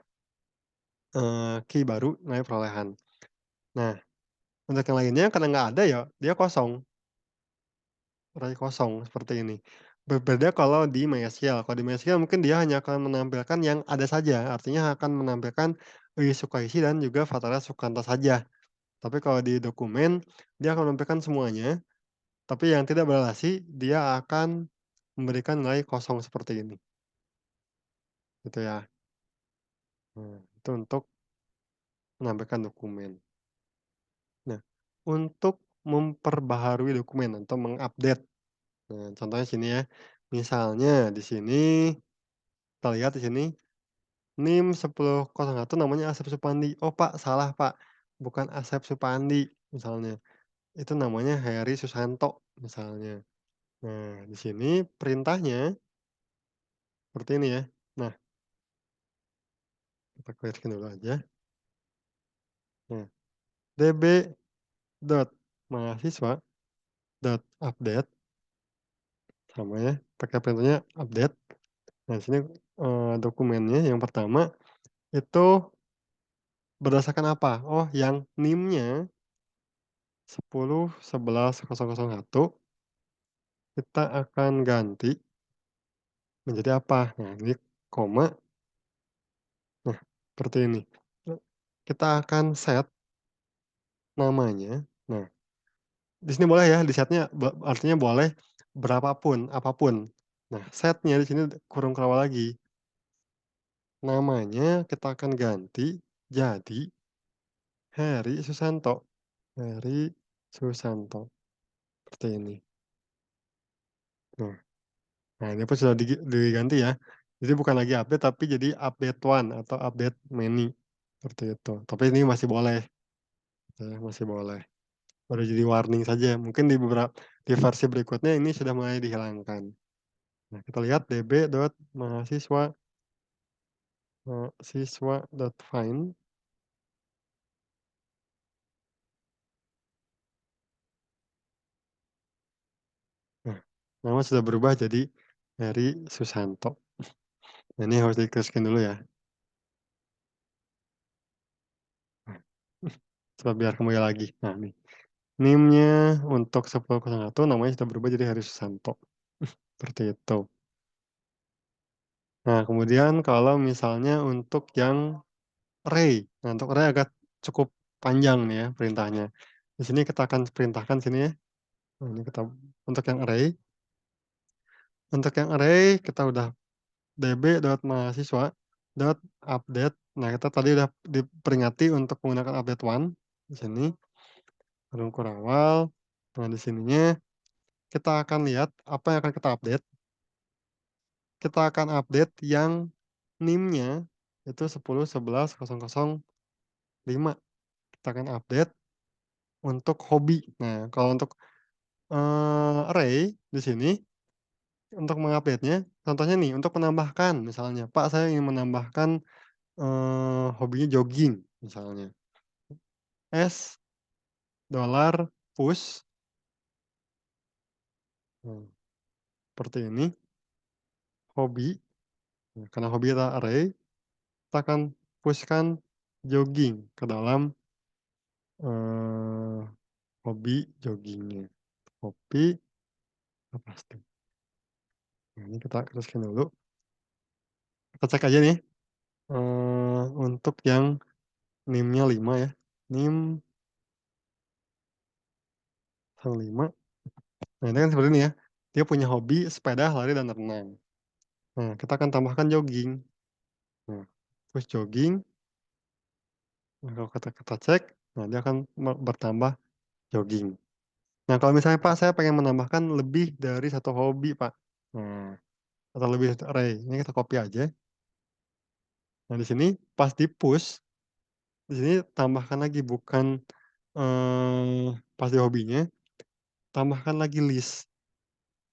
key baru nilai perolehan. Nah, untuk yang lainnya karena nggak ada ya dia kosong. Array kosong seperti ini. Berbeda kalau di MySQL. Kalau di MySQL mungkin dia hanya akan menampilkan yang ada saja, artinya akan menampilkan Ui Sukaishi dan juga Fatara Sukanta saja. Tapi kalau di dokumen, dia akan menampilkan semuanya, tapi yang tidak berrelasi dia akan memberikan nilai kosong seperti ini, gitu ya. Nah, itu untuk menampilkan dokumen. Nah, untuk memperbaharui dokumen atau mengupdate. Nah, contohnya sini ya. Misalnya di sini kita lihat di sini NIM 1001 namanya Asep Supandi. Oh, Pak, salah, Pak. Bukan Asep Supandi misalnya. Itu namanya Heri Susanto misalnya. Nah, di sini perintahnya seperti ini ya. Nah, kita clear-kan dulu aja. Nah, db.mahasiswa.update sama ya, pakai perintahnya update. Nah, di sini, dokumennya yang pertama itu berdasarkan apa? Oh, yang NIM-nya 10.11.001 kita akan ganti menjadi apa? Nah, ini koma, nah seperti ini. Kita akan set namanya. Nah, di sini boleh ya, di-set-nya artinya boleh berapapun, apapun. Nah, set-nya di sini kurung kawal lagi. Namanya kita akan ganti jadi Heri Susanto. Heri Susanto, seperti ini. Nah. Nah, ini pun sudah diganti ya. Jadi bukan lagi update, tapi jadi update one atau update many, seperti itu. Tapi ini masih boleh, gitu ya, masih boleh. Baru jadi warning saja, mungkin di versi berikutnya ini sudah mulai dihilangkan. Nah, kita lihat db.mahasiswa.find. Nah, nama sudah berubah jadi Heri Susanto. Nah, ini harus di-clear dulu ya. Nah, coba biar kembali lagi. Nah, nih. NIM-nya untuk 1001 namanya sudah berubah jadi Heri Susanto. Seperti itu. Nah, kemudian kalau misalnya untuk yang array, nah untuk array agak cukup panjang nih ya perintahnya. Di sini kita akan perintahkan sini ya. Nah, ini kita untuk yang array. Untuk yang array kita udah db.mahasiswa.update. Nah, kita tadi udah diperingati untuk menggunakan update one di sini. Kurung kurawal. Nah, di sininya kita akan lihat apa yang akan kita update, kita akan update yang NIM-nya itu 10.11.005. Kita akan update untuk hobi. Nah, kalau untuk, array di sini untuk mengupdate-nya, contohnya nih untuk menambahkan misalnya, "Pak, saya ingin menambahkan, hobinya jogging," misalnya. S dollar push, nah, seperti ini, hobi, nah, karena hobi adalah array, kita akan push-kan jogging ke dalam, eee, hobi jogging-nya. Hobi lepas tuh. Nah, ini kita teruskan dulu, kita cek aja nih, untuk yang NIM-nya 5 ya, NIM 5. Nah, ini kan seperti ini ya, dia punya hobi sepeda, lari, dan renang. Nah, kita akan tambahkan jogging. Nah, push jogging, nah kalau kita cek, nah dia akan bertambah jogging. Nah, kalau misalnya, "Pak, saya pengen menambahkan lebih dari satu hobi, Pak." Nah, atau lebih dari satu array, ini kita copy aja. Nah, di sini pas di-push, di sini tambahkan lagi bukan, pas di hobinya, tambahkan lagi list.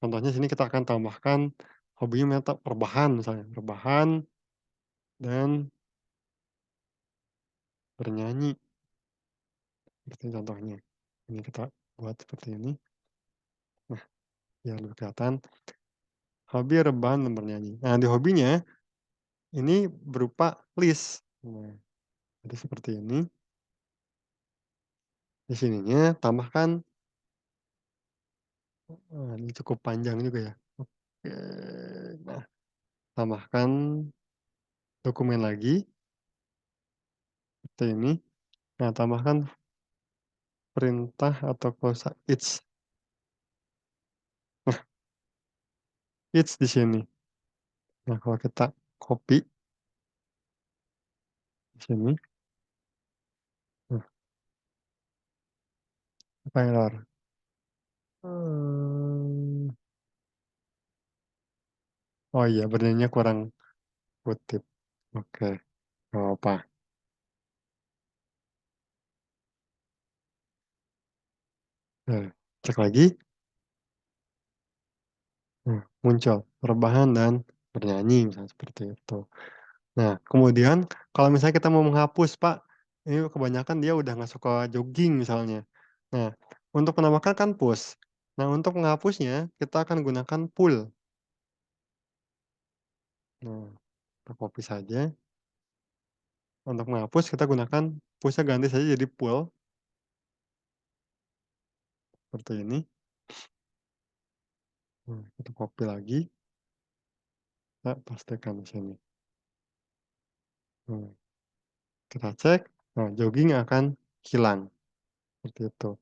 Contohnya sini kita akan tambahkan hobinya rebahan misalnya, rebahan dan bernyanyi, seperti contohnya. Ini kita buat seperti ini. Nah, biar lebih kelihatan, hobi rebahan dan bernyanyi. Nah, di hobinya ini berupa list. Nah, jadi seperti ini. Di sininya tambahkan, ini cukup panjang juga ya. Oke, nah tambahkan dokumen lagi, seperti ini. Nah, tambahkan perintah atau klausa each. Nah, each di sini. Nah, kalau kita copy di sini, nah, apa error? Mmm, oh iya, bernyanyinya kurang kutip. Oke, nggak apa-apa. Nah, cek lagi, nah muncul rebahan dan bernyanyi misalnya seperti itu. Nah, kemudian kalau misalnya kita mau menghapus, "Pak, ini kebanyakan dia udah nggak suka jogging," misalnya. Nah, untuk menambahkan kan push. Nah, untuk menghapusnya kita akan gunakan pull. Nah, kita copy saja. Untuk menghapus kita gunakan push-nya ganti saja jadi pull, seperti ini. Nah, kita copy lagi, kita pastekan di sini. Nah, kita cek, nah jogging akan hilang, seperti itu.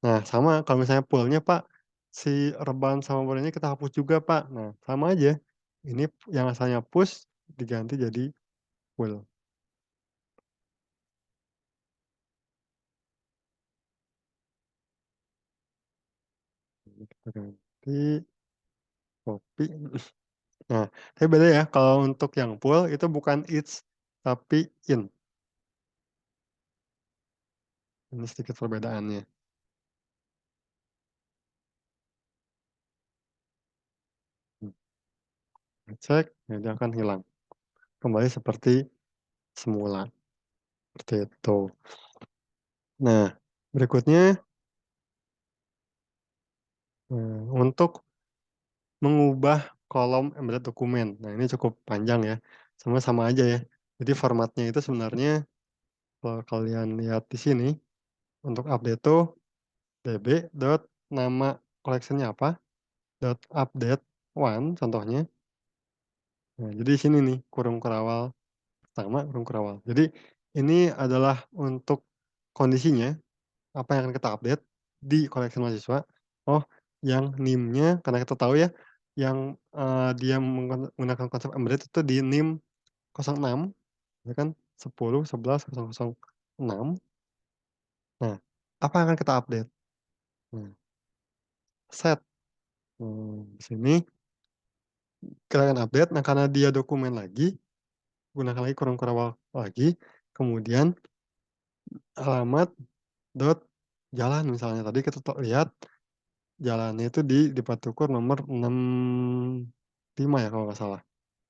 Nah, sama kalau misalnya pool-nya, "Pak, si rebahan sama bola kita hapus juga, Pak." Nah, sama aja. Ini yang asalnya push diganti jadi pull. Ini kita ganti, copy. Nah, tapi beda ya, kalau untuk yang pull itu bukan each, tapi in. Ini sedikit perbedaannya. Mmm, cek, nah dia akan hilang. Kembali seperti semula, seperti itu. Nah, berikutnya, untuk mengubah kolom embedded dokumen. Nah, ini cukup panjang ya, semua sama aja ya. Jadi formatnya itu sebenarnya kalau kalian lihat di sini, untuk update tuh db dot nama collection-nya apa, dot update one contohnya. Nah, jadi di sini nih kurung kerawal pertama, kurung kerawal. Jadi ini adalah untuk kondisinya, apa yang akan kita update di collection mahasiswa. Oh, yang NIM-nya karena kita tahu ya, yang, dia menggunakan konsep embedded itu di NIM 06, ya kan, 10.11.006. Nah, apa yang akan kita update? Nah, set. di sini kita akan update. Nah, karena dia dokumen lagi, gunakan lagi kurung kurang lagi, kemudian alamat dot jalan misalnya tadi kita lihat jalannya itu di Patukur nomor 65 ya kalau nggak salah.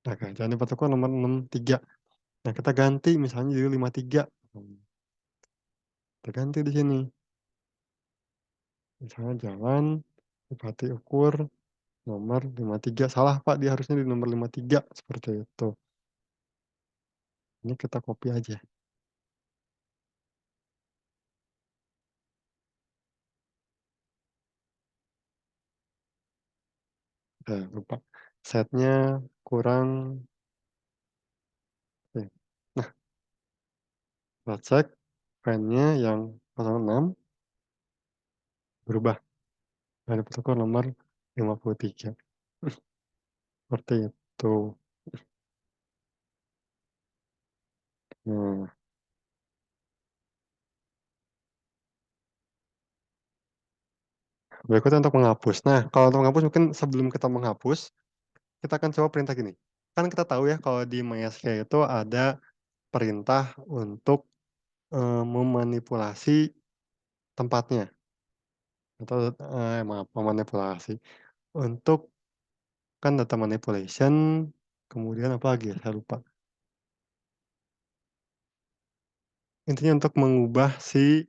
Oke, jalan di Patukur nomor 63. Nah, kita ganti misalnya jadi 53, kita ganti di sini, misalnya jalan Bupati Ukur nomor 53, salah Pak, dia harusnya di nomor 53, seperti itu. Ini kita copy aja. Lupa, setnya kurang, oke. Nah, kita cek pen-nya yang 06 berubah dari protokol nomor 53. Seperti itu. Nah, berikutnya untuk menghapus. Nah, kalau untuk menghapus mungkin sebelum kita menghapus, kita akan coba perintah gini. Kan kita tahu ya kalau di MySQL itu ada perintah untuk, memanipulasi tempatnya atau, maaf, memanipulasi untuk kan data manipulation, kemudian apa lagi ya, saya lupa. Intinya untuk mengubah si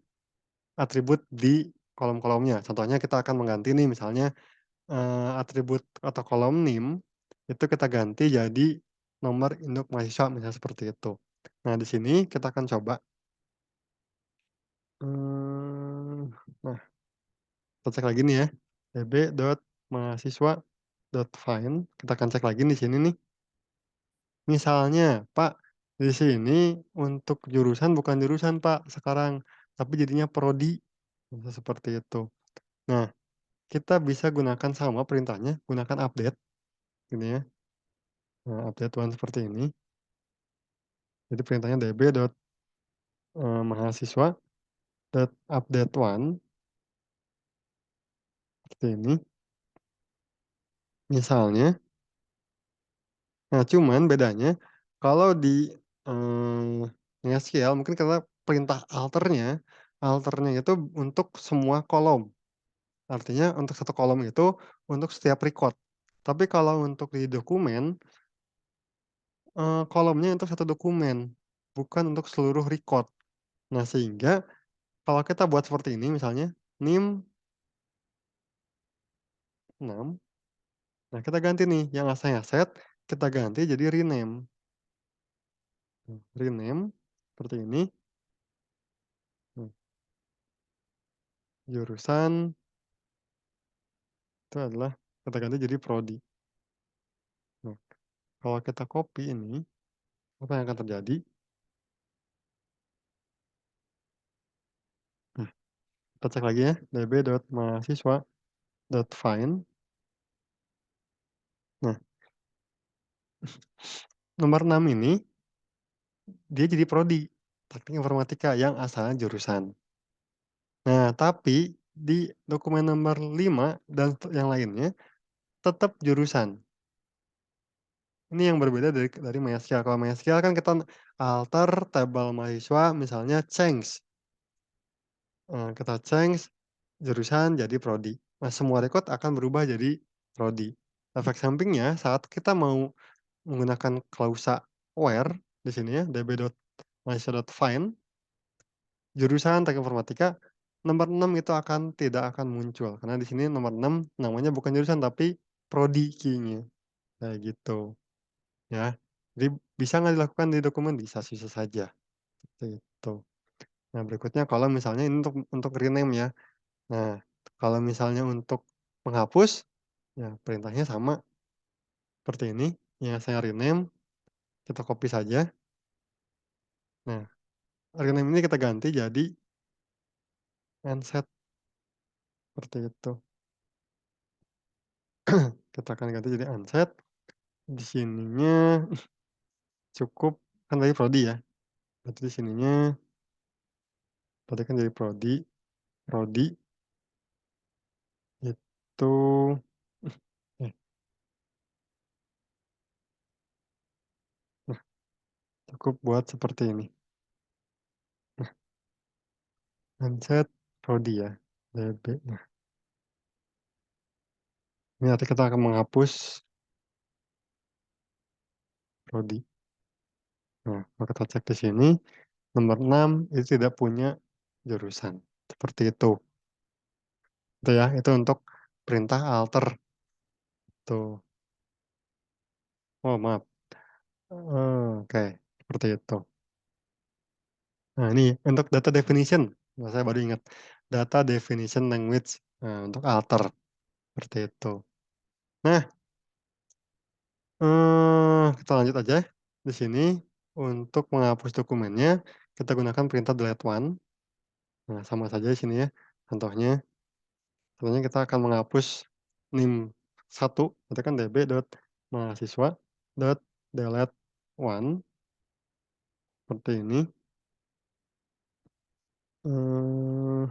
atribut di kolom-kolomnya. Contohnya kita akan mengganti nih misalnya, atribut atau kolom NIM, itu kita ganti jadi nomor induk mahasiswa misalnya seperti itu. Nah di sini kita akan coba, nah kita cek lagi nih ya, db.mahasiswa.find, kita akan cek lagi di sini nih. Misalnya, "Pak, di sini untuk jurusan bukan jurusan Pak sekarang, tapi jadinya prodi." Bisa seperti itu. Nah, kita bisa gunakan sama perintahnya, gunakan update, gini ya, update one seperti ini. Jadi perintahnya db dot, mahasiswa dot update one, seperti ini. Misalnya, nah cuman bedanya kalau di, MySQL mungkin karena perintah alternya itu untuk semua kolom. Artinya untuk satu kolom itu untuk setiap record. Tapi kalau untuk di dokumen, kolomnya untuk satu dokumen, bukan untuk seluruh record. Nah sehingga kalau kita buat seperti ini misalnya, NIM 6, nah kita ganti nih yang asalnya set, kita ganti jadi rename. Rename seperti ini, nah jurusan itu adalah kita ganti jadi prodi. Nah, kalau kita copy ini, apa yang akan terjadi? Nah, kita cek lagi ya, db.mahasiswa.find. Nah, nomor 6 ini dia jadi prodi, Teknik Informatika yang asalnya jurusan. Nah, tapi di dokumen nomor 5 dan yang lainnya tetap jurusan. Ini yang berbeda dari MySQL. Kalau MySQL kan kita alter tabel mahasiswa misalnya change, kita change jurusan jadi prodi. Nah, semua record akan berubah jadi prodi. Efek sampingnya saat kita mau menggunakan klausa where di sini ya, db.mahasiswa.find, jurusan Teknik Informatika, nomor 6 itu tidak akan muncul, karena di sini nomor 6 namanya bukan jurusan tapi prodi key-nya, kayak gitu, ya. Jadi bisa nggak dilakukan di dokumen? Bisa bisa saja, seperti itu. Nah berikutnya kalau misalnya ini untuk rename ya. Nah, kalau misalnya untuk menghapus, ya perintahnya sama seperti ini, yang saya rename, kita copy saja. Nah, rename ini kita ganti jadi unset, seperti itu. Kita akan ganti jadi unset. Di sininya cukup kan tadi prodi ya, berarti di sininya tadi kan jadi prodi, prodi itu cukup buat seperti ini. Nah, Handset Rodi ya, DB. Nah, ini nanti kita akan menghapus Rodi. Nah, kalau kita cek di sini, nomor 6 itu tidak punya jurusan, seperti itu. Itu ya, itu untuk perintah alter, tuh. Oh, maaf, oke, seperti itu. Nah, ini untuk data definition, nah saya baru ingat, data definition language, nah untuk alter, seperti itu. Nah, kita lanjut aja, di sini untuk menghapus dokumennya, kita gunakan perintah delete one. Nah, sama saja di sini ya, contohnya. Contohnya kita akan menghapus nim 1, itu kan db.mahasiswa.delete1, seperti ini. Eee,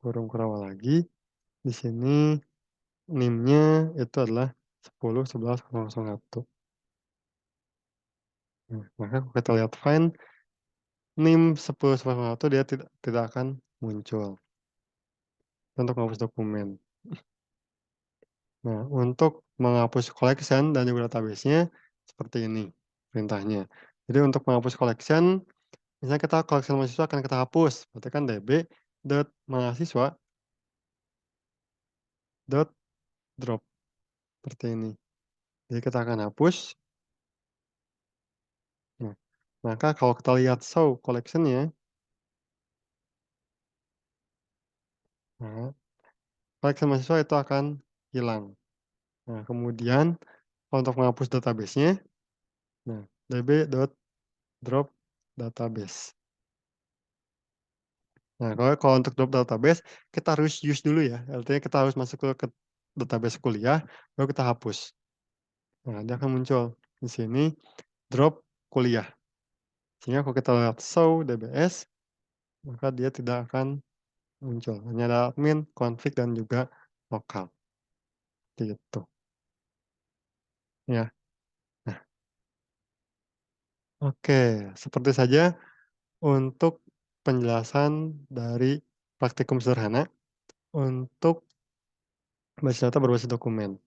Kurung kurawal lagi, di sini NIM-nya itu adalah 10.11.001. Nah, maka kalau kita lihat find NIM 10.11.001 dia tidak akan muncul untuk menghapus dokumen. Nah, untuk menghapus collection dan juga database-nya seperti ini perintahnya. Jadi untuk menghapus collection, misalnya kita collection mahasiswa akan kita hapus, berarti kan db.mahasiswa.drop seperti ini. Jadi kita akan hapus. Nah, maka kalau kita lihat show collection-nya, nah, collection mahasiswa itu akan hilang. Nah, kemudian kalau untuk menghapus database-nya, nah, db.drop database. Nah, kalau untuk drop database, kita harus use dulu ya, artinya kita harus masuk ke database kuliah, baru kita hapus. Nah, dia akan muncul di sini drop kuliah. Sehingga kalau kita lihat show DBS, maka dia tidak akan muncul. Hanya ada admin, config, dan juga lokal. Gitu. Ya. Nah, oke. Seperti saja untuk penjelasan dari praktikum sederhana untuk basis data berbasis dokumen.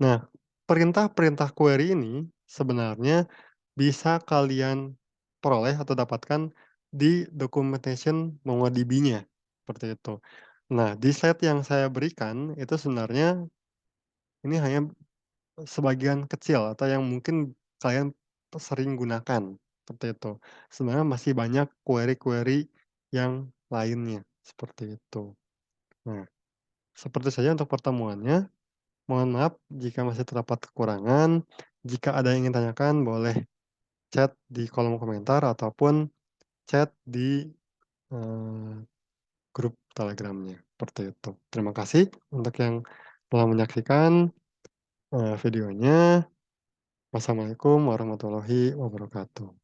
Nah, perintah-perintah query ini sebenarnya bisa kalian peroleh atau dapatkan di documentation MongoDB-nya, seperti itu. Nah, di slide yang saya berikan itu sebenarnya ini hanya sebagian kecil atau yang mungkin kalian sering gunakan, seperti itu. Sebenarnya masih banyak query-query yang lainnya, seperti itu. Nah, seperti saja untuk pertemuannya. Mohon maaf jika masih terdapat kekurangan. Jika ada yang ingin tanyakan, boleh chat di kolom komentar ataupun chat di, eee, grup Telegram-nya, seperti itu. Terima kasih untuk yang telah menyaksikan, videonya. Wassalamualaikum warahmatullahi wabarakatuh.